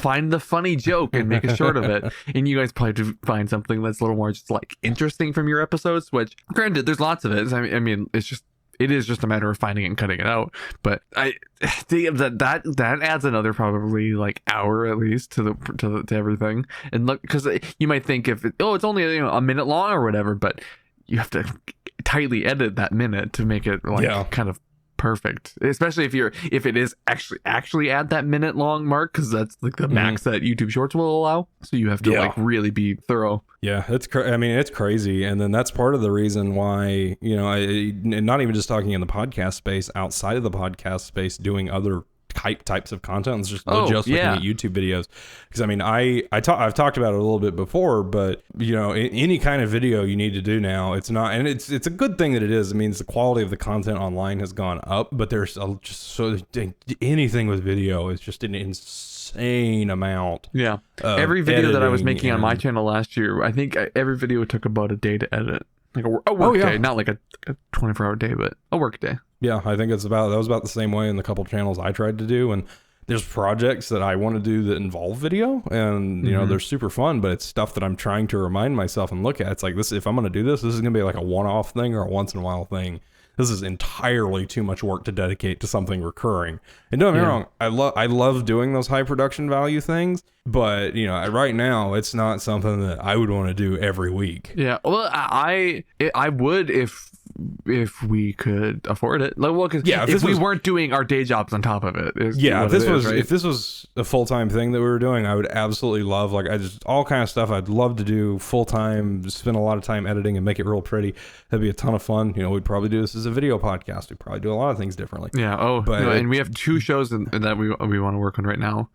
find the funny joke and make a short of it, and you guys probably do find something that's a little more just like interesting from your episodes. Which, granted, there's lots of it. I mean, it is just a matter of finding it and cutting it out. But I think that adds another probably like hour at least to everything. And look, because you might think it's only a minute long or whatever, but you have to tightly edit that minute to make it like kind of perfect, especially if it is actually at that minute long mark, because that's like the max that YouTube Shorts will allow. So you have to like really be thorough. Yeah, it's crazy. And then that's part of the reason why, you know, not even just talking in the podcast space, outside of the podcast space, doing other types of content. It's just looking at YouTube videos, because I mean, I've talked about it a little bit before, but you know, any kind of video you need to do now, it's not, and it's a good thing that it is. It means the quality of the content online has gone up, but there's anything with video is just an insane amount. Every video that I was making on my channel last year, I think every video took about a day to edit. Like a work day, not like a 24-hour day, but a work day. Yeah, I think that was about the same way in the couple channels I tried to do. And there's projects that I want to do that involve video, and you know, they're super fun, but it's stuff that I'm trying to remind myself and look at. It's like, this, if I'm going to do this is going to be like a one-off thing or a once in a while thing. This is entirely too much work to dedicate to something recurring. And don't get me wrong, I love doing those high production value things, but you know, right now it's not something that I would want to do every week. Yeah, well, I would if we could afford it. Like, well, because if we weren't doing our day jobs on top of it. If this was a full-time thing that we were doing, I would absolutely love, like, all kind of stuff I'd love to do full-time, spend a lot of time editing and make it real pretty. That'd be a ton of fun. You know, we'd probably do this as a video podcast. We'd probably do a lot of things differently. Yeah. Oh, but and we have 2 shows that we want to work on right now.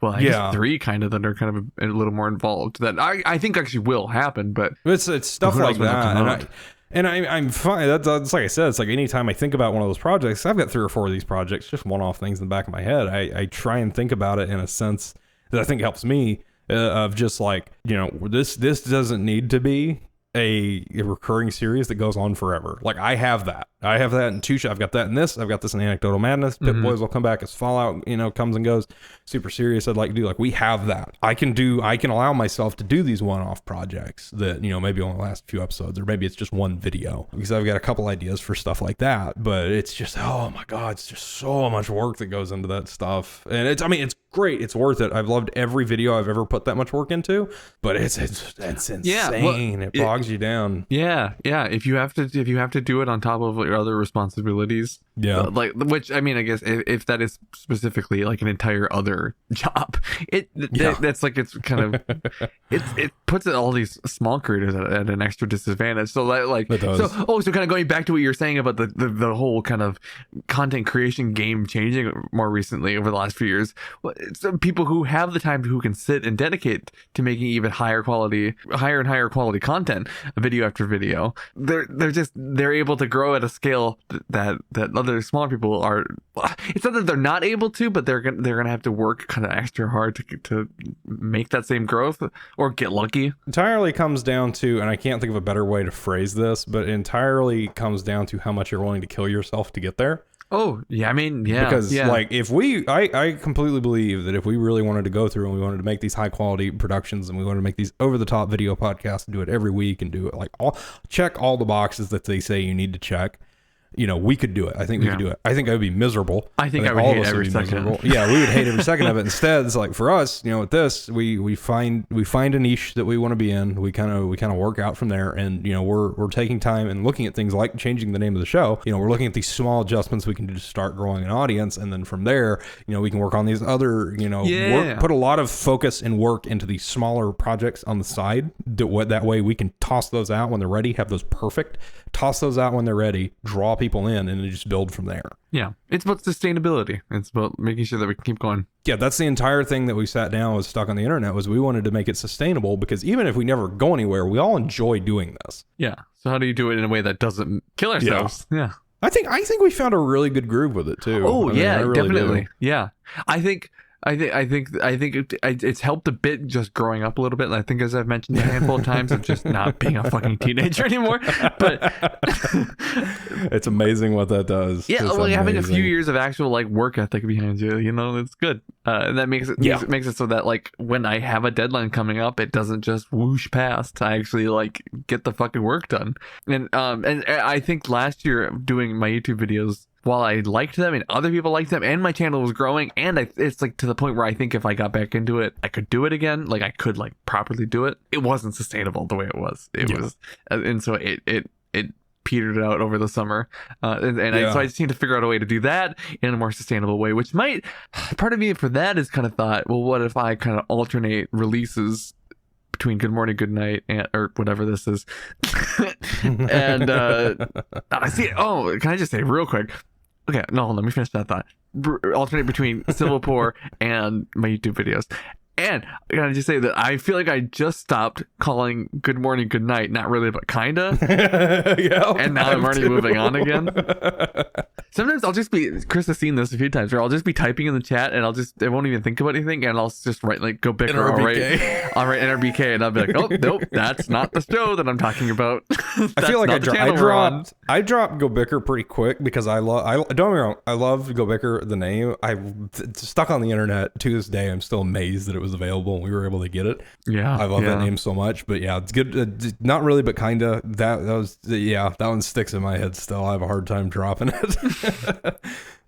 Well, I guess 3 kind of that are kind of a little more involved that I think actually will happen, but it's stuff like that. And I'm fine. That's like I said, it's like anytime I think about one of those projects, I've got 3 or 4 of these projects, just one-off things in the back of my head. I try and think about it in a sense that I think helps me of just like, you know, this doesn't need to be a recurring series that goes on forever. Like I have that in 2 shows. I've got that in this. I've got this in Anecdotal Madness. Pit Boys will come back as Fallout, you know, comes and goes. Super serious. I'd like to do, like, we have that. I can allow myself to do these one-off projects that, you know, maybe only last a few episodes, or maybe it's just one video, because I've got a couple ideas for stuff like that. But it's just, oh my God, it's just so much work that goes into that stuff. And it's great. It's worth it. I've loved every video I've ever put that much work into, but it's insane. Yeah, well, it bogs you down. Yeah. If you have to do it on top of your other responsibilities, like, which I mean, I guess if that is specifically like an entire other job, that's like, it's kind of it puts all these small creators at an extra disadvantage. So so kind of going back to what you were saying about the whole kind of content creation game changing more recently over the last few years. Some people who have the time, who can sit and dedicate to making even higher and higher quality content, video after video, they're able to grow at a scale that other smaller people are. It's not that they're not able to, but they're gonna have to work kind of extra hard to make that same growth, or get lucky. Entirely comes down to, and I can't think of a better way to phrase this, but it entirely comes down to how much you're willing to kill yourself to get there. Oh, yeah, I mean, yeah. Because, like, I completely believe that if we really wanted to go through and we wanted to make these high-quality productions and we wanted to make these over-the-top video podcasts and do it every week and do it, like, check all the boxes that they say you need to check, you know, we could do it. I think we could do it. I think I would be miserable. I think I would hate every second. Yeah, we would hate every second of it. Instead, it's like, for us, you know, with this, we find a niche that we want to be in. We kind of work out from there, and you know, we're taking time and looking at things like changing the name of the show. You know, we're looking at these small adjustments we can do to start growing an audience, and then from there, you know, we can work on these other, you know, put a lot of focus and work into these smaller projects on the side. That way we can toss those out when they're ready, have those perfect, toss those out when they're ready, draw people in, and then just build from there. Yeah, it's about sustainability. It's about making sure that we can keep going. Yeah, that's the entire thing that we sat down was stuck on the internet, was we wanted to make it sustainable, because even if we never go anywhere, we all enjoy doing this. Yeah. So how do you do it in a way that doesn't kill ourselves? Yeah. I think we found a really good groove with it too. Oh, really definitely. Do. Yeah. I think it's helped a bit just growing up a little bit. And I think, as I've mentioned a handful of times, of just not being a fucking teenager anymore. But it's amazing what that does. Yeah, well, having a few years of actual like work ethic behind you, you know, it's good. And that makes it so that like when I have a deadline coming up, it doesn't just whoosh past. I actually like get the fucking work done. And I think last year doing my YouTube videos, while I liked them and other people liked them and my channel was growing, and it's like to the point where I think if I got back into it, I could do it again. Like I could like properly do it. It wasn't sustainable the way it was. It was, and so it petered out over the summer. So I just need to figure out a way to do that in a more sustainable way, which might, part of me for that is kind of thought, well, what if I kind of alternate releases between Good Morning, Good Night, or whatever this is. And I see. Oh, can I just say real quick? Okay, no, let me finish that thought. Alternate between Civil Poor and my YouTube videos. And I gotta just say that I feel like I just stopped calling good morning, good night, not really, but kinda. Yeah, And now I'm already moving on again. Sometimes I'll just be, Chris has seen this a few times, where I'll just be typing in the chat and I won't even think about anything, and I'll just write like go bicker. I'll write NRBK, and I'll be like, oh nope, that's not the show that I'm talking about. I feel like I dropped Go Bicker pretty quick because don't get me wrong, I love Go Bicker, the name. It's stuck on the internet to this day. I'm still amazed that it was available and we were able to get it. Yeah, I love that name so much. But yeah, it's good. Not really, but kinda. That one sticks in my head still. I have a hard time dropping it.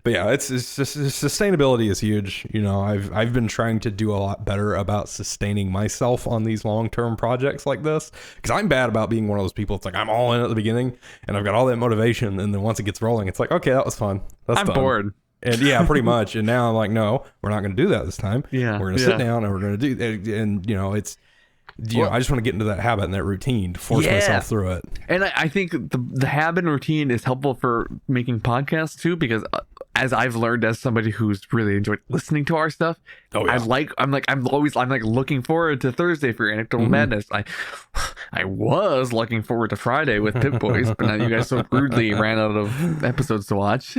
But yeah, it's just sustainability is huge. You know, I've been trying to do a lot better about sustaining myself on these long-term projects like this, because I'm bad about being one of those people. It's like I'm all in at the beginning and I've got all that motivation, and then once it gets rolling, it's like, okay, that was fun. I'm done. Bored. And yeah, pretty much. And now I'm like, no, we're not going to do that this time. Yeah, we're going to sit down and we're going to do, and you know, it's. I just want to get into that habit and that routine to force myself through it. And I think the habit and routine is helpful for making podcasts too, because as I've learned as somebody who's really enjoyed listening to our stuff, I'm always looking forward to Thursday for Anecdotal Madness. I was looking forward to Friday with Pip Boys, but now you guys so rudely ran out of episodes to watch.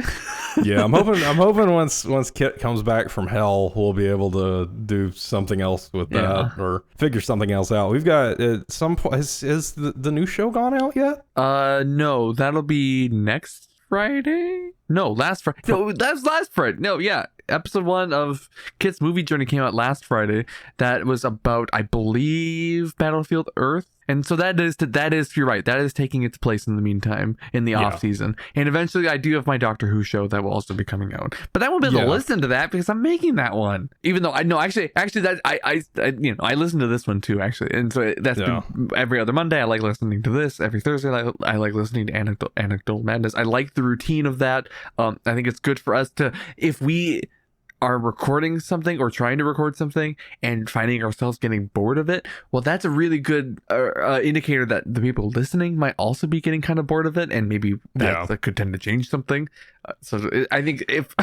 Yeah, I'm hoping once Kitt comes back from hell, we'll be able to do something else with that or figure something else out. We've got some point. Is the new show gone out yet? No, that'll be next Friday. No, last Friday. No, that's last Friday. No, yeah. Episode 1 of Kitt's Movie Journey came out last Friday. That was about, I believe, Battlefield Earth. And so that is, you're right, that is taking its place in the meantime, in the off season. And eventually I do have my Doctor Who show that will also be coming out. But I won't be able to listen to that because I'm making that one. Even though I know, actually that I listen to this one too, actually. And so that's been every other Monday. I like listening to this. Every Thursday I like listening to Anecdotal Madness. I like the routine of that. I think it's good for us to, if we are recording something or trying to record something and finding ourselves getting bored of it, well, that's a really good indicator that the people listening might also be getting kind of bored of it, and maybe that could tend to change something. So I think if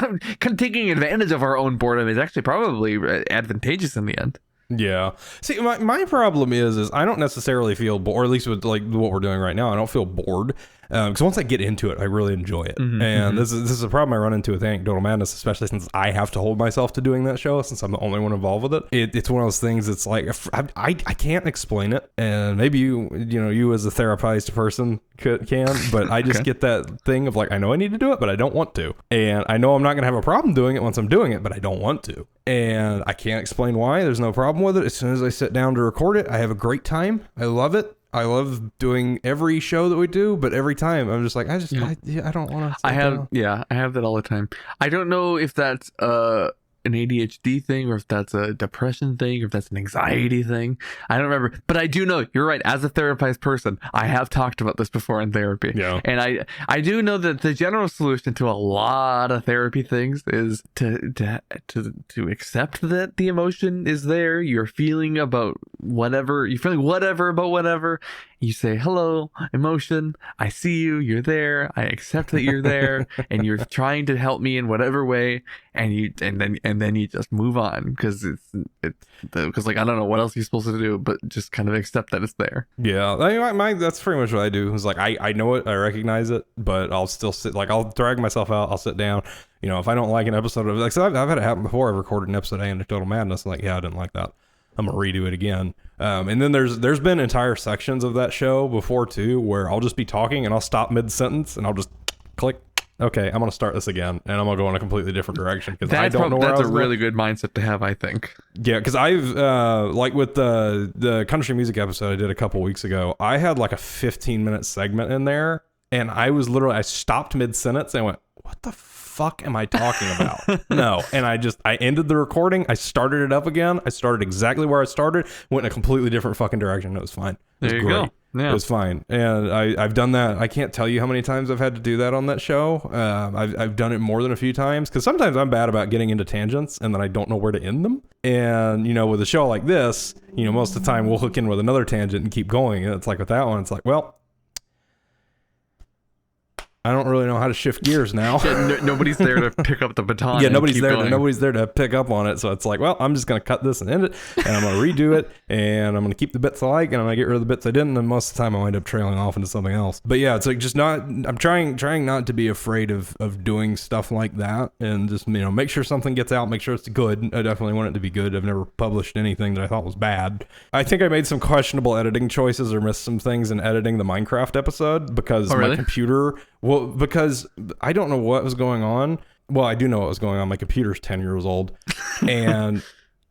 taking advantage of our own boredom is actually probably advantageous in the end. Yeah. See, my problem is I don't necessarily feel bored, or at least with like what we're doing right now, I don't feel bored. Because once I get into it, I really enjoy it. And this is a problem I run into with Anecdotal Madness, especially since I have to hold myself to doing that show, since I'm the only one involved with it. It's one of those things that's like, I can't explain it. And maybe you as a therapized person can, but I just get that thing of like, I know I need to do it, but I don't want to. And I know I'm not going to have a problem doing it once I'm doing it, but I don't want to. And I can't explain why. There's no problem with it. As soon as I sit down to record it, I have a great time. I love it. I love doing every show that we do, but every time I'm just like, I don't want to. I have that all the time. I don't know if that's an ADHD thing, or if that's a depression thing, or if that's an anxiety thing. I don't remember, but I do know, you're right, as a therapized person, I have talked about this before in therapy. And I do know that the general solution to a lot of therapy things is to accept that the emotion is there. You're feeling about whatever, about whatever. You say, hello, emotion, I see you, you're there, I accept that you're there, and you're trying to help me in whatever way, and then you just move on, because because like, I don't know what else you're supposed to do, but just kind of accept that it's there. Yeah, that's pretty much what I do. It's like, I know it, I recognize it, but I'll still sit, like, I'll drag myself out, I'll sit down. If I don't like an episode of, like, so I've had it happen before. I've recorded an episode of Anecdotal Madness, and like, I didn't like that, I'm gonna redo it again. And then there's been entire sections of that show before too, where I'll just be talking and I'll stop mid-sentence and I'll just click, okay, I'm gonna start this again, and I'm gonna go in a completely different direction, because I don't know where I was That's a really good mindset to have, I think. Yeah, because I've like with the country music episode I did a couple weeks ago, I had like a 15-minute segment in there, and I stopped mid-sentence and went, what the fuck am I talking about? No. And I ended the recording. I started it up again. I started exactly where I started, went in a completely different fucking direction. It was fine. It was there you great. Go. Yeah. It was fine. And I've done that. I can't tell you how many times I've had to do that on that show. I've done it more than a few times, because sometimes I'm bad about getting into tangents and then I don't know where to end them. And, with a show like this, most of the time we'll hook in with another tangent and keep going. And it's like with that one, it's like, well, I don't really know how to shift gears now. Nobody's there to pick up the baton. Yeah, and nobody's keep there. going. Nobody's there to pick up on it. So it's like, well, I'm just gonna cut this and end it, and I'm gonna redo it, and I'm gonna keep the bits I like, and I'm gonna get rid of the bits I didn't. And most of the time, I wind up trailing off into something else. But yeah, it's like just not. I'm trying not to be afraid of doing stuff like that, and just make sure something gets out, make sure it's good. I definitely want it to be good. I've never published anything that I thought was bad. I think I made some questionable editing choices or missed some things in editing the Minecraft episode because my computer. Well, because I don't know what was going on. Well, I do know what was going on. My computer's 10 years old. And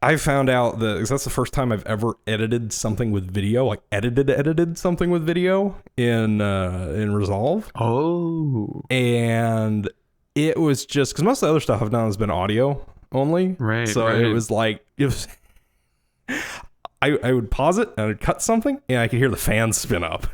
I found out that that's the first time I've ever edited something with video, like edited something with video in Resolve. Oh. And it was just, because most of the other stuff I've done has been audio only. Right. So it was like, I would pause it and I'd cut something and I could hear the fans spin up.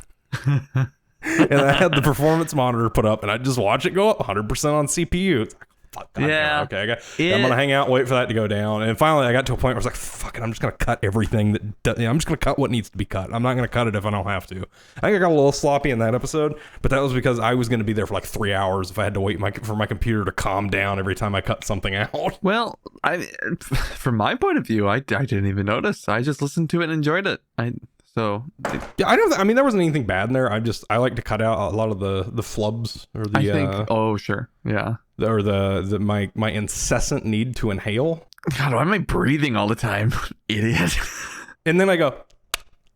And I had the performance monitor put up, and I'd just watch it go up 100% on CPU. It's like, fuck, God damn, okay, I'm gonna hang out, wait for that to go down, and finally I got to a point where I was like, fuck it, I'm just gonna cut everything I'm just gonna cut what needs to be cut. I'm not gonna cut it if I don't have to. I think I got a little sloppy in that episode, but that was because I was gonna be there for like 3 hours if I had to wait for my computer to calm down every time I cut something out. Well, from my point of view, I didn't even notice. I just listened to it and enjoyed it. Yeah, I mean, there wasn't anything bad in there. I like to cut out a lot of the flubs or the. I think. Oh, sure, yeah. Or the my incessant need to inhale. God, why am I breathing all the time, idiot? And then I go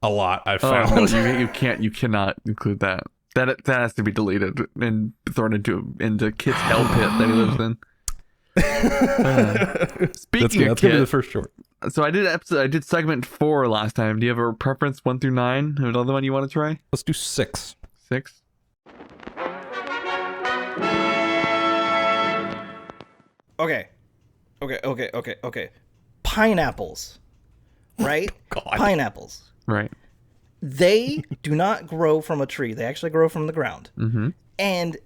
a lot. I found. Oh, you cannot include that. That has to be deleted and thrown into Kitt's hell pit that he lives in. Speaking of Kitt, gonna be the first short. So I did segment 4 last time. Do you have a preference 1 through 9? Another one you want to try? Let's do 6. 6. Okay. Pineapples. Right? God. Pineapples. Right. They do not grow from a tree. They actually grow from the ground. Mm-hmm. And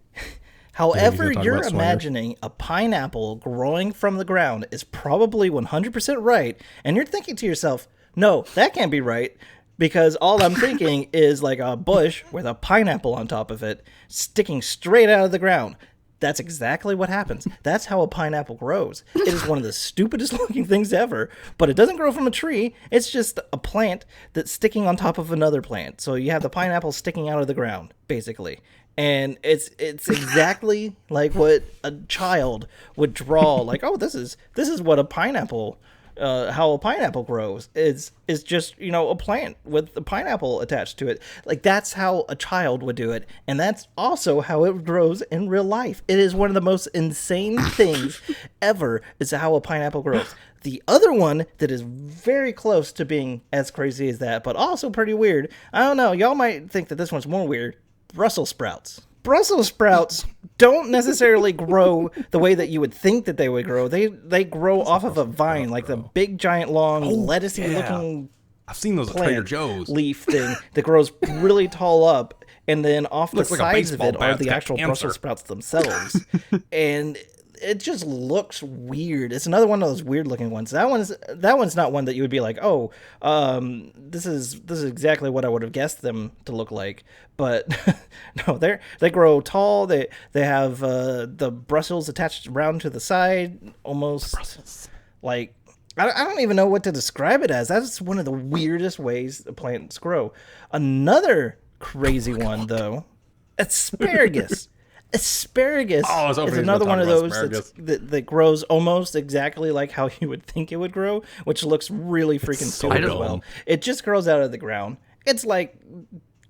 however you're imagining a pineapple growing from the ground is probably 100% right. And you're thinking to yourself, no, that can't be right. Because all I'm thinking is like a bush with a pineapple on top of it sticking straight out of the ground. That's exactly what happens. That's how a pineapple grows. It is one of the stupidest looking things ever, but it doesn't grow from a tree. It's just a plant that's sticking on top of another plant. So you have the pineapple sticking out of the ground, basically. And it's exactly like what a child would draw. Like, oh, this is what a pineapple, how a pineapple grows. Is just a plant with a pineapple attached to it. Like that's how a child would do it, and that's also how it grows in real life. It is one of the most insane things ever. Is how a pineapple grows. The other one that is very close to being as crazy as that, but also pretty weird. I don't know. Y'all might think that this one's more weird. Brussels sprouts. Brussels sprouts don't necessarily grow the way that you would think that they would grow. They grow off of a vine, like the big, giant, long, lettucey looking. I've seen those at Trader Joe's. Leaf thing that grows really tall up, and then off the Looks like a sides of it baseball bat. are the It's got actual cancer. Brussels sprouts themselves, and it just looks weird. It's another one of those weird looking ones. That one's not one that you would be like, oh, this is exactly what I would have guessed them to look like. But no, they grow tall. They have the Brussels attached around to the side, almost like I don't even know what to describe it as. That's one of the weirdest ways the plants grow. Another crazy one though, asparagus. Asparagus is another one of those that grows almost exactly like how you would think it would grow, which looks really freaking stupid as well. It just grows out of the ground. It's like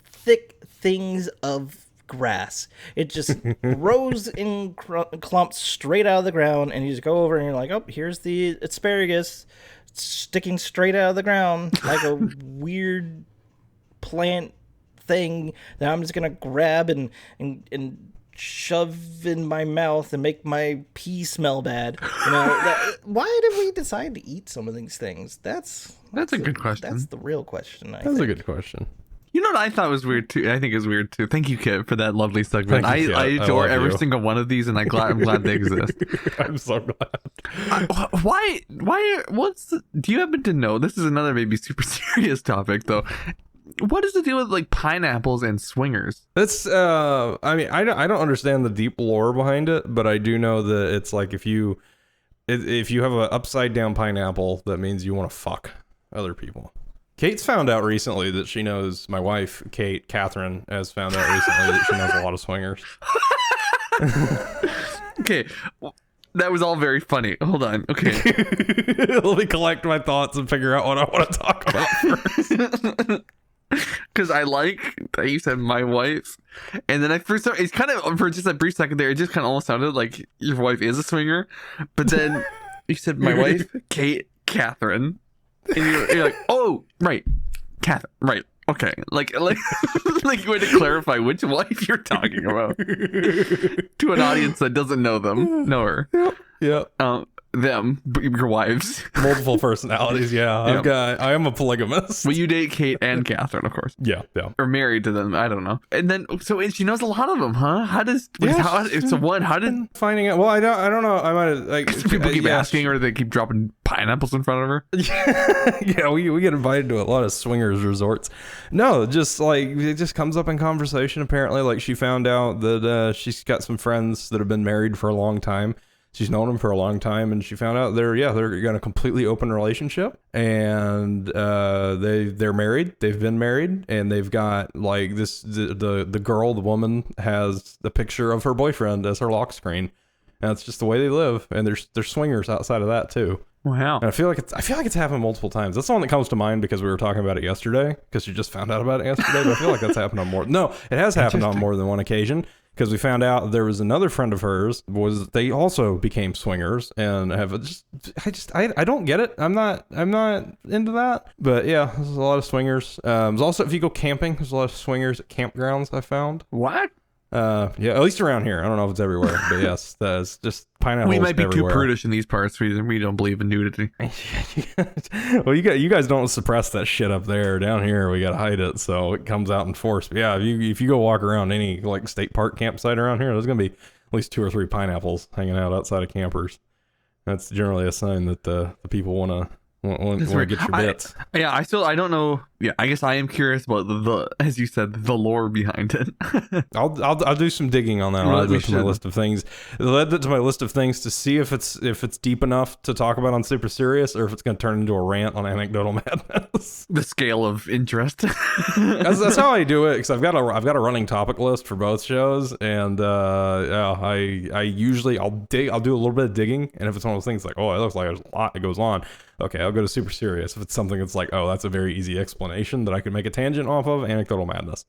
thick things of grass. It just grows in clumps straight out of the ground, and you just go over and you're like, oh, here's the asparagus sticking straight out of the ground like a weird plant thing that I'm just gonna grab and shove in my mouth and make my pee smell bad. Why did we decide to eat some of these things? That's a good question. That's the real question. That's a good question. You know what I thought was weird too? I think is weird too. Thank you, Kitt, for that lovely segment. Thank you, Kitt. I adore every you. single one of these, and I'm glad they exist. I'm so glad. Why? Do you happen to know? This is another maybe super serious topic, though. what is the deal with like pineapples and swingers? That's I mean, I don't understand the deep lore behind it, but I do know that it's like if you have an upside down pineapple, that means you want to fuck other people. Kate's found out recently that she knows, my wife, Catherine, has found out recently that she knows a lot of swingers. Okay, that was all very funny. Hold on. Okay. Let me collect my thoughts and figure out what I want to talk about first. Because I like that you said my wife, and then it's kind of, for just a brief second there, it just kind of almost sounded like your wife is a swinger, but then you said my wife, Catherine, and you're like, oh, right, Catherine, right, okay, like you had to clarify which wife you're talking about to an audience that doesn't know her. Yeah. Them, your wives. Multiple personalities, yeah. I am a polygamist. Well, you date Kate and Catherine, of course. Yeah. Or married to them, I don't know. And then, so she knows a lot of them, huh? How did finding out? Well, I don't know. I might have, like, people keep asking, or they keep dropping pineapples in front of her. Yeah, we get invited to a lot of swingers resorts. No, just like it just comes up in conversation. Apparently, like she found out that she's got some friends that have been married for a long time. She's known them for a long time, and she found out they're in a completely open relationship, and they're married. They've been married, and they've got like the woman has the picture of her boyfriend as her lock screen, and it's just the way they live. And there's swingers outside of that too. Wow. And I feel like it's happened multiple times. That's the one that comes to mind because we were talking about it yesterday, because you just found out about it yesterday. But I feel like that's happened on more. No, it has happened on more than one occasion. Because we found out there was another friend of hers they also became swingers and I don't get it. I'm not into that. But yeah, there's a lot of swingers. There's also, if you go camping, there's a lot of swingers at campgrounds I found. What? Yeah, at least around here. I don't know if it's everywhere, but yes, that's just pineapples. We might be everywhere. too prudish in these parts. We don't believe in nudity. Well, you guys don't suppress that shit up there. Down here, we gotta hide it, so it comes out in force. But yeah, if you go walk around any like state park campsite around here, there's gonna be at least 2 or 3 pineapples hanging out outside of campers. That's generally a sign that the people want to get your bits. I don't know. Yeah, I guess I am curious about the as you said, the lore behind it. I'll do some digging on that. I'll add it to my list of things. I'll add it to my list of things to see if it's deep enough to talk about on Super Serious, or if it's going to turn into a rant on Anecdotal Madness. The scale of interest. that's how I do it, because I've got a running topic list for both shows, and I usually I'll do a little bit of digging, and if it's one of those things like, oh, it looks like there's a lot that goes on, okay, I'll go to Super Serious. If it's something that's like, oh, that's a very easy explanation that I could make a tangent off of, Anecdotal Madness.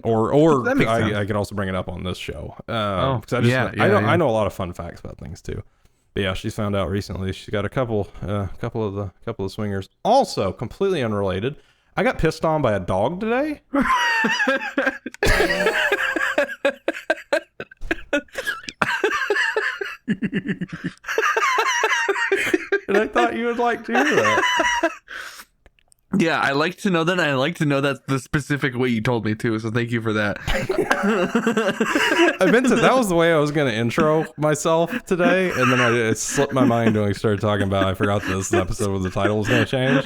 Or I could also bring it up on this show. I know a lot of fun facts about things too. But yeah, she's found out recently. She's got a couple of swingers. Also, completely unrelated, I got pissed on by a dog today. And I thought you would like to hear that. Yeah, I like to know that. I like to know that's the specific way you told me too. So thank you for that. That was the way I was going to intro myself today, and then it slipped my mind when we started talking about. I forgot this episode with the title was going to change.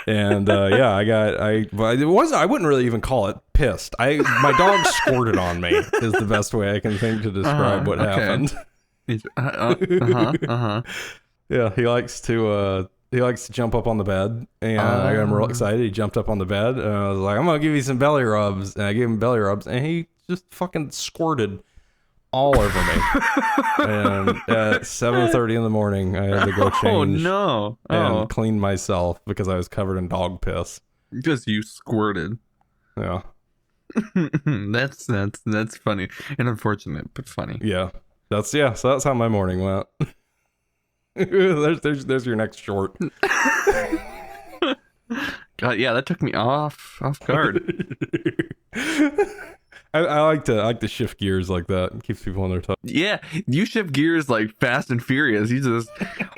And I wouldn't really even call it pissed. My dog squirted on me is the best way I can think to describe what happened. Yeah, he likes to jump up on the bed, and I got him real excited. He jumped up on the bed, and I was like, I'm gonna give you some belly rubs, and I gave him belly rubs, and he just fucking squirted all over me. And at 7:30 in the morning, I had to go change and clean myself because I was covered in dog piss. Because you squirted. Yeah. That's funny and unfortunate, but funny. Yeah. So that's how my morning went. there's your next short. God, yeah, that took me off guard. I like to shift gears like that. It keeps people on their toes. Yeah, you shift gears like Fast and Furious. You just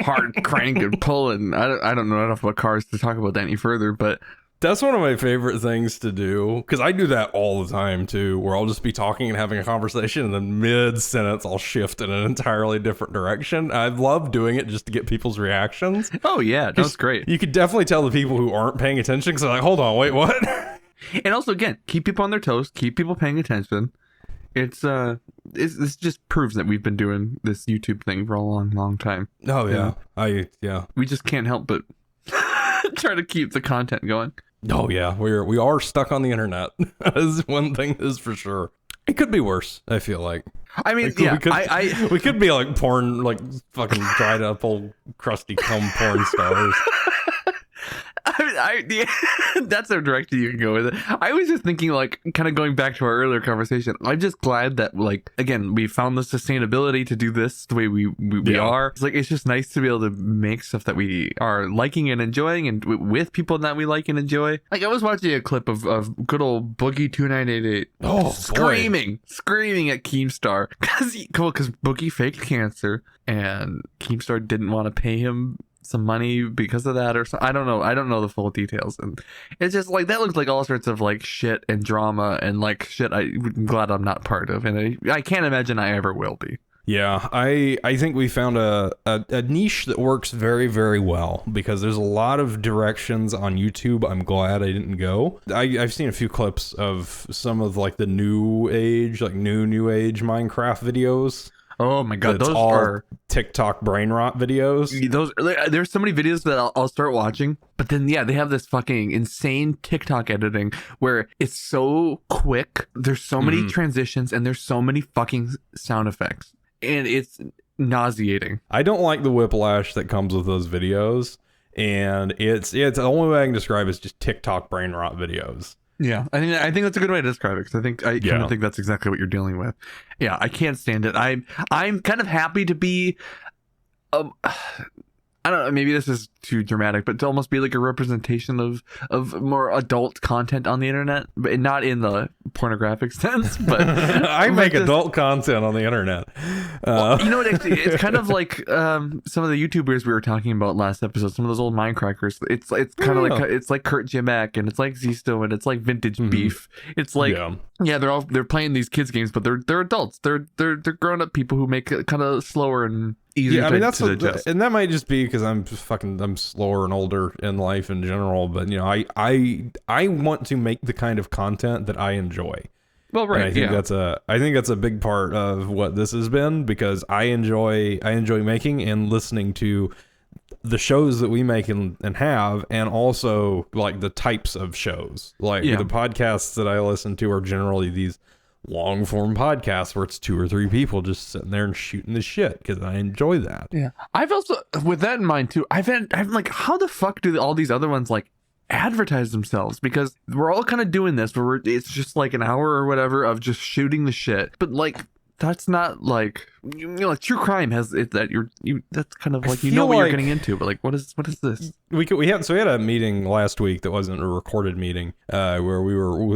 hard crank and pull, and I don't know enough about cars to talk about that any further. But That's one of my favorite things to do, because I do that all the time too, where I'll just be talking and having a conversation, and then mid-sentence I'll shift in an entirely different direction. I love doing it just to get people's reactions. Oh yeah, that's great. You could definitely tell the people who aren't paying attention, because they're like, hold on, wait, what? And also, again, keep people on their toes, keep people paying attention. This just proves that we've been doing this YouTube thing for a long, long time. Oh yeah, We just can't help but try to keep the content going. Oh yeah, we are stuck on the internet. That is one thing is for sure. It could be worse, I feel like. I mean, we could be like porn, like fucking dried up old crusty cum porn stars. That's the direction you can go with it. I was just thinking, like, kind of going back to our earlier conversation. I'm just glad that, like, again, we found the sustainability to do this the way we are. It's like, it's just nice to be able to make stuff that we are liking and enjoying, and with people that we like and enjoy. Like, I was watching a clip of good old Boogie 2988. Oh, screaming at Keemstar because Boogie faked cancer, and Keemstar didn't want to pay him some money because of that, or so. I don't know the full details, and it's just like that looks like all sorts of like shit and drama and like shit I'm glad I'm not part of, and I can't imagine I ever will be. Yeah, I think we found a niche that works very, very well, because there's a lot of directions on YouTube I'm glad I didn't go. I've seen a few clips of some of like the new age Minecraft videos. Oh my god, those all are TikTok brain rot videos. There's so many videos that I'll start watching, but then they have this fucking insane TikTok editing where it's so quick. There's so many transitions, and there's so many fucking sound effects, and it's nauseating. I don't like the whiplash that comes with those videos, and it's the only way I can describe it is just TikTok brain rot videos. Yeah, I think that's a good way to describe it, because I kind of think that's exactly what you're dealing with. Yeah, I can't stand it. I'm kind of happy to be, I don't know, maybe this is too dramatic, but to almost be like a representation of more adult content on the internet, but not in the pornographic sense. But I make adult content on the internet. Well, you know what? It's kind of like some of the YouTubers we were talking about last episode. Some of those old Minecrackers. It's kind of like it's like Kurt Jimek, and it's like Zisto, and it's like Vintage Beef. It's like they're playing these kids games, but they're adults. They're grown up people who make it kind of slower and easier. Yeah, I mean to digest. and that might just be because I'm slower and older in life in general. But I want to make the kind of content that I enjoy. Well, right. And I think that's a big part of what this has been, because I enjoy making and listening to the shows that we make and have, and also like the types of shows. Like the podcasts that I listen to are generally these long form podcasts where it's 2 or 3 people just sitting there and shooting the shit, because I enjoy that. Yeah, I've also, with that in mind too, I'm like, how the fuck do all these other ones like advertise themselves? Because we're all kind of doing this where it's just like an hour or whatever of just shooting the shit, but like that's not like, like true crime has it that that's kind of like, what you're getting into, but like what is this? We had a meeting last week that wasn't a recorded meeting, where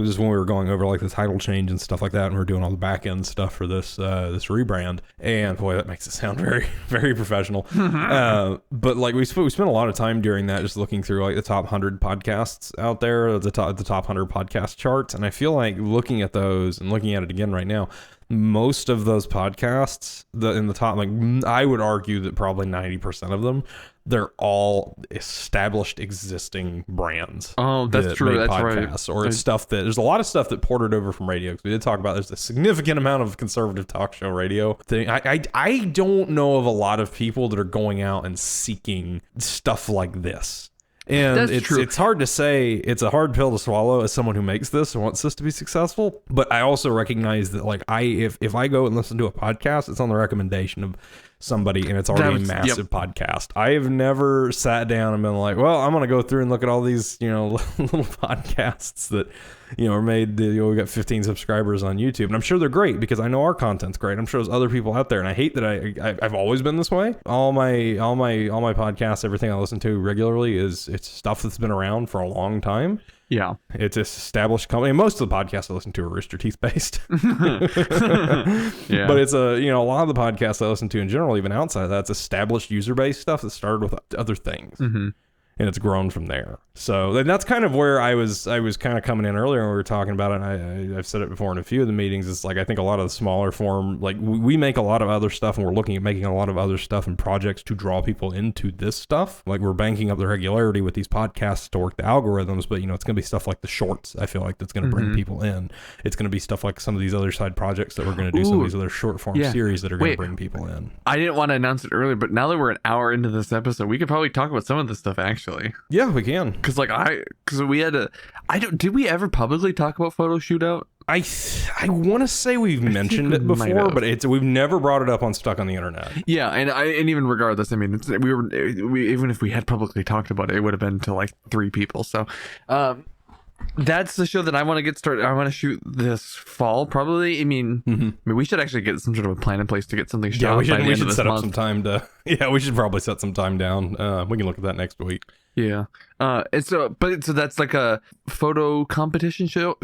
this is when we were going over like the title change and stuff like that, and we were doing all the back end stuff for this rebrand. And boy, that makes it sound very, very professional. But like we spent a lot of time during that just looking through like the top 100 podcasts out there, the top 100 podcast charts, and I feel like looking at those and looking at it again right now, most of those podcasts in the top, like I would argue that probably 90% of them, they're all established existing brands. Oh, that's true. That's podcasts, right. Or it's stuff that there's a lot of stuff that ported over from radio, because we did talk about there's a significant amount of conservative talk show radio thing. I don't know of a lot of people that are going out and seeking stuff like this. And it's hard to say. It's a hard pill to swallow as someone who makes this and wants this to be successful. But I also recognize that, like, if I go and listen to a podcast, it's on the recommendation of somebody, and it's already a massive podcast. I have never sat down and been like, well, I'm going to go through and look at all these, little podcasts that, are made. We got 15 subscribers on YouTube, and I'm sure they're great because I know our content's great. I'm sure there's other people out there, and I hate that I've always been this way. All my podcasts, everything I listen to regularly it's stuff that's been around for a long time. Yeah, it's established company. And most of the podcasts I listen to are Rooster Teeth based. Yeah, but it's a lot of the podcasts I listen to in general, even outside of that, it's established user based stuff that started with other things. Mm-hmm. and it's grown from there. So and that's kind of where I was kind of coming in earlier when we were talking about it. And I've said it before in a few of the meetings. It's like I think a lot of the smaller form, like we make a lot of other stuff, and we're looking at making a lot of other stuff and projects to draw people into this stuff. Like we're banking up the regularity with these podcasts to work the algorithms, but it's going to be stuff like the shorts. I feel like that's going to bring people in. It's going to be stuff like some of these other side projects that we're going to do, some of these other short form series that are going to bring people in. I didn't want to announce it earlier, but now that we're an hour into this episode, we could probably talk about some of this stuff actually. Yeah, we can. Because we had did we ever publicly talk about Photo Shootout? I want to say we've mentioned it before, but we've never brought it up on Stuck on the Internet. Yeah, and even regardless, I mean, even if we had publicly talked about it, it would have been to like 3 people. So, that's the show that I want to get started. I want to shoot this fall, probably. I mean, we should actually get some sort of a plan in place to get something shot. We should set up some time to. Yeah, we should probably set some time down. We can look at that next week. Yeah. So that's like a photo competition show.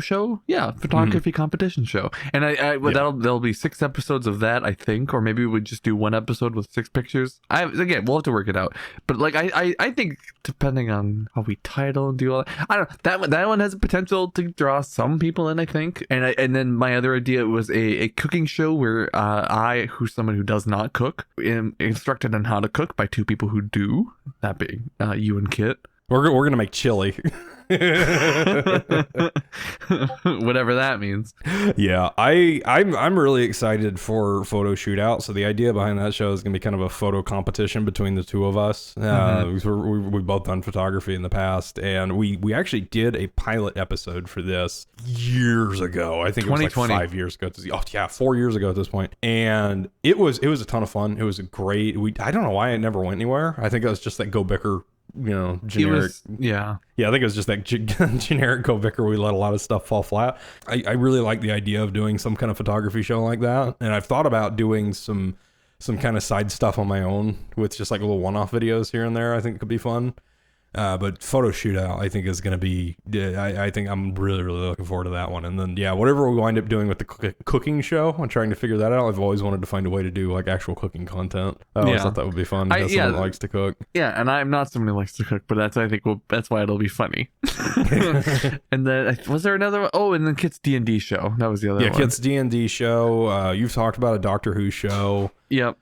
Yeah, photography competition show. And there'll be 6 episodes of that, I think, or maybe we just do 1 episode with 6 pictures. Again, we'll have to work it out. But like I think depending on how we title and do all that, I don't know, that one has the potential to draw some people in, I think. And then my other idea was a cooking show where who's someone who does not cook, am instructed on how to cook by 2 people who do, that being you and Kitt. We're gonna make chili. Whatever that means. Yeah, I'm really excited for Photo Shootout. So the idea behind that show is gonna be kind of a photo competition between the 2 of us. We've both done photography in the past, and we actually did a pilot episode for this years ago. I think it was like 5 years ago. 4 years ago at this point. And it was a ton of fun. It was great. I don't know why it never went anywhere. I think it was just that Go Bicker, generic. I think it was just that generic Go Vicar. We let a lot of stuff fall flat. I really like the idea of doing some kind of photography show like that, and I've thought about doing some kind of side stuff on my own with just like little one-off videos here and there. I think it could be fun. But Photo Shootout, I think, is going to be, I think I'm really, really looking forward to that one. And then, whatever we wind up doing with the cooking show, I'm trying to figure that out. I've always wanted to find a way to do like actual cooking content. I always thought that would be fun. As someone that likes to cook. Yeah, and I'm not someone who likes to cook, but that's why it'll be funny. And then, was there another one? Oh, and then Kitt's D&D show. That was the other one. Yeah, Kitt's D&D show. You've talked about a Doctor Who show. Yep.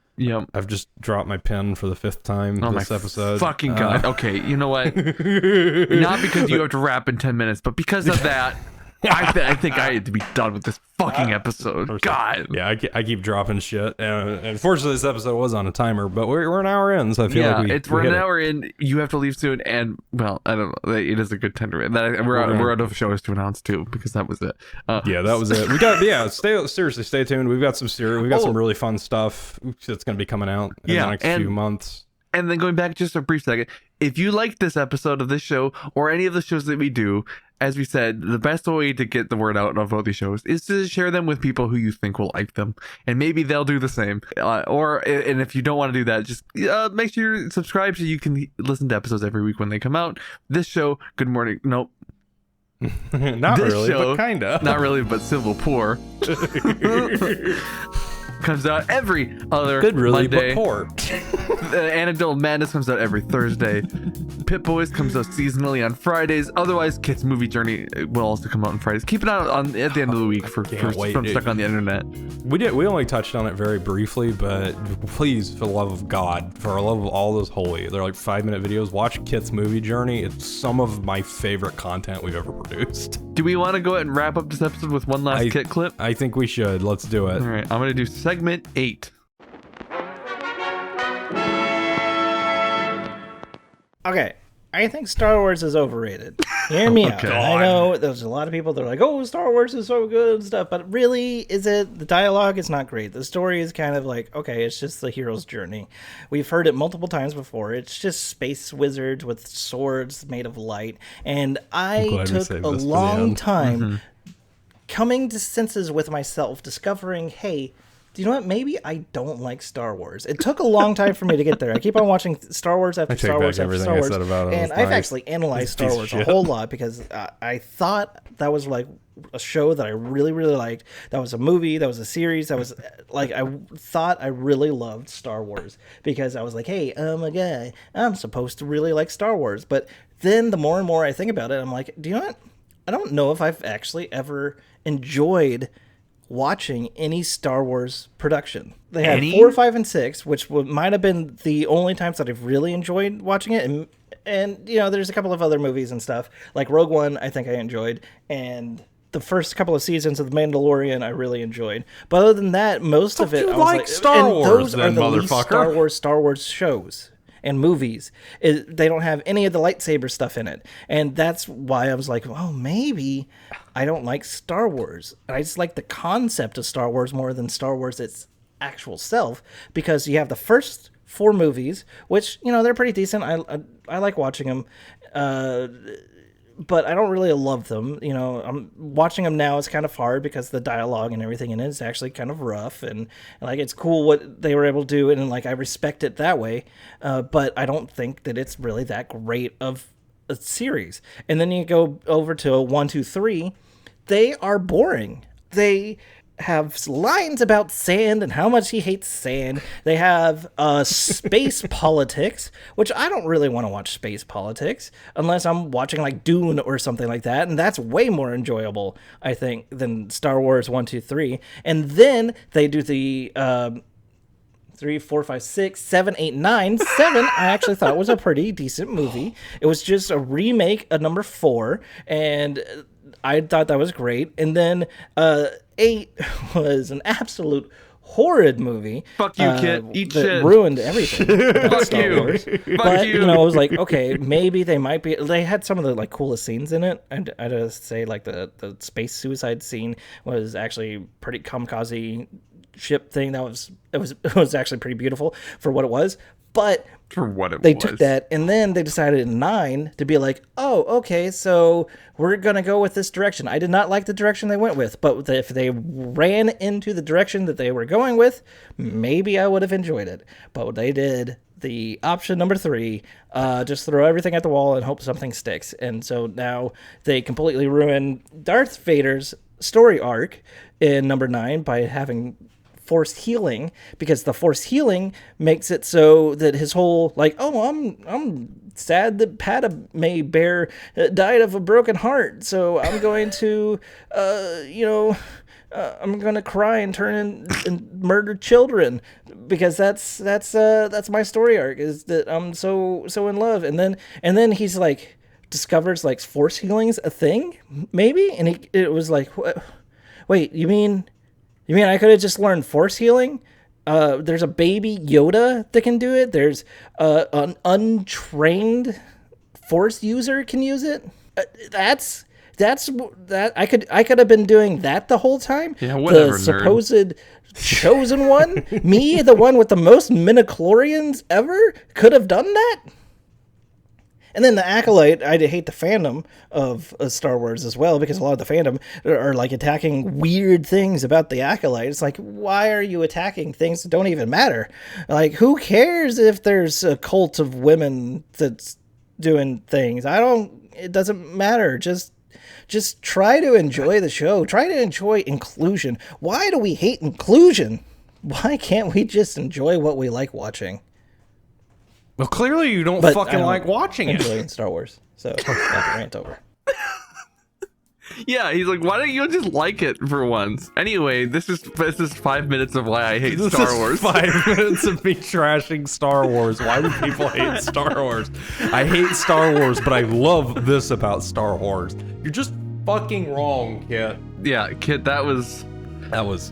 I've just dropped my pen for the 5th time this episode. Fucking God. Okay, you know what? Not because you have to wrap in 10 minutes, but because of that, I think I had to be done with this fucking episode. God. Yeah, I keep dropping shit. And unfortunately, this episode was on a timer, but we're an hour in, so I feel like we're an hour in. You have to leave soon, and well, I don't know. It is a good tender. We're out of shows to announce too, because that was it. That was it. We got stay tuned. We've got some really fun stuff that's going to be coming out in the next few months. And then going back just a brief second, if you liked this episode of this show or any of the shows that we do, as we said, the best way to get the word out about these shows is to share them with people who you think will like them, and maybe they'll do the same. And if you don't want to do that, just make sure you subscribe so you can listen to episodes every week when they come out. This show, Good Morning, nope. Not this really, show, but kinda. Not really, but Civil Poor. Comes out every other Monday. But poor. The Anecdotal Madness comes out every Thursday. Pit Boys comes out seasonally on Fridays. Otherwise, Kitt's Movie Journey will also come out on Fridays. Keep it out at the end of the week from Stuck on the Internet. We only touched on it very briefly, but please, for the love of God, for the love of all those holy, they're like 5-minute videos. Watch Kitt's Movie Journey. It's some of my favorite content we've ever produced. Do we want to go ahead and wrap up this episode with one last Kitt clip? I think we should. Let's do it. All right, I'm going to do segment 8. Okay, I think Star Wars is overrated. Hear me out. I know there's a lot of people that are like, oh, Star Wars is so good and stuff, but really, is it? The dialogue is not great. The story is kind of like, okay, it's just the hero's journey. We've heard it multiple times before. It's just space wizards with swords made of light. And I took a long time coming to senses with myself, discovering, hey, do you know what? Maybe I don't like Star Wars. It took a long time for me to get there. I keep on watching Star Wars after Star Wars after Star Wars, and I've actually analyzed Star Wars a whole lot because I thought that was like a show that I really, really liked. That was a movie. That was a series. That was like I thought I really loved Star Wars because I was like, hey, I'm a guy. I'm supposed to really like Star Wars. But then the more and more I think about it, I'm like, do you know what? I don't know if I've actually ever enjoyed watching any Star Wars production. They had 4, 5, and 6, which might have been the only times that I've really enjoyed watching it. And you know, there's a couple of other movies and stuff like Rogue One. I think I enjoyed, and the first couple of seasons of The Mandalorian I really enjoyed. But other than that, most of it, I was like, Star Wars, those then, are the least motherfucker. Star Wars shows and movies. They don't have any of the lightsaber stuff in it, and that's why I was like, oh, maybe I don't like Star Wars. I just like the concept of Star Wars more than Star Wars its actual self, because you have the first 4 movies, which, you know, they're pretty decent. I like watching them, but I don't really love them. You know, I'm watching them now. It's kind of hard because the dialogue and everything in it is actually kind of rough, and like it's cool what they were able to do, and like I respect it that way. But I don't think that it's really that great of a series. And then you go over to 1, 2, 3. They are boring. They have lines about sand and how much he hates sand. They have space politics, which I don't really want to watch space politics unless I'm watching like Dune or something like that, and that's way more enjoyable, I think, than Star Wars 1, 2, 3. And then they do the 3, 4, 5, 6, 7, 8, 9. 7 I actually thought was a pretty decent movie. It was just a remake of number 4, and I thought that was great. And then 8 was an absolute horrid movie. Fuck you, Kitt. Eat shit. Ruined everything. Fuck Star you. Wars. Fuck But you. you know, I was like, okay, maybe they might be. They had some of the like coolest scenes in it. I just say like the space suicide scene was actually pretty kamikaze ship thing. It was actually pretty beautiful for what it was. But For what it they was. took that, and then they decided in 9 to be like, oh, okay, so we're going to go with this direction. I did not like the direction they went with, but if they ran into the direction that they were going with, maybe I would have enjoyed it. But they did the option number 3, just throw everything at the wall and hope something sticks. And so now they completely ruin Darth Vader's story arc in number 9 by having forced healing, because the forced healing makes it so that his whole like, oh, I'm sad that Padme Bear died of a broken heart, so I'm going to I'm gonna cry and turn in and murder children, because that's my story arc, is that I'm so in love. And then he's like discovers like force healing's a thing maybe, and it was like, wait, you mean I could have just learned force healing? There's a baby Yoda that can do it. There's an untrained force user can use it. That's that I could have been doing that the whole time. Yeah, whatever, the supposed chosen one, me, the one with the most midichlorians ever, could have done that. And then the Acolyte, I hate the fandom of Star Wars as well, because a lot of the fandom are like attacking weird things about the Acolyte. It's like, why are you attacking things that don't even matter? Like, who cares if there's a cult of women that's doing things? It doesn't matter. Just try to enjoy the show. Try to enjoy inclusion. Why do we hate inclusion? Why can't we just enjoy what we like watching? Well, clearly you don't But fucking I don't like watching it. Enjoying Star Wars. So that's the rant over. Yeah, he's like, why don't you just like it for once? Anyway, this is 5 minutes of why I hate This Star is Wars. 5 minutes of me trashing Star Wars. Why do people hate Star Wars? I hate Star Wars, but I love this about Star Wars. You're just fucking wrong, Kitt. Yeah, Kitt, that was... It's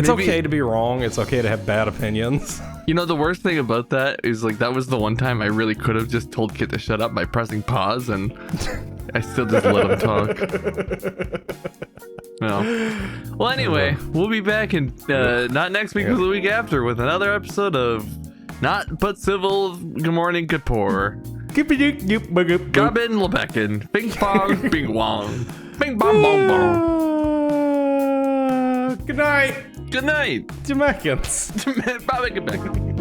Maybe- okay to be wrong. It's okay to have bad opinions. You know, the worst thing about that is, like, that was the one time I really could have just told Kitt to shut up by pressing pause, and I still just let him talk. Well, anyway, we'll be back in, not next week, but the week after, with another episode of Not But Civil Good Morning Kapoor. Gabin Lebekin. Bing bong, bing wong. Bing bong bong bong. Good night. Good night. Jamaicans. Bye. Get back.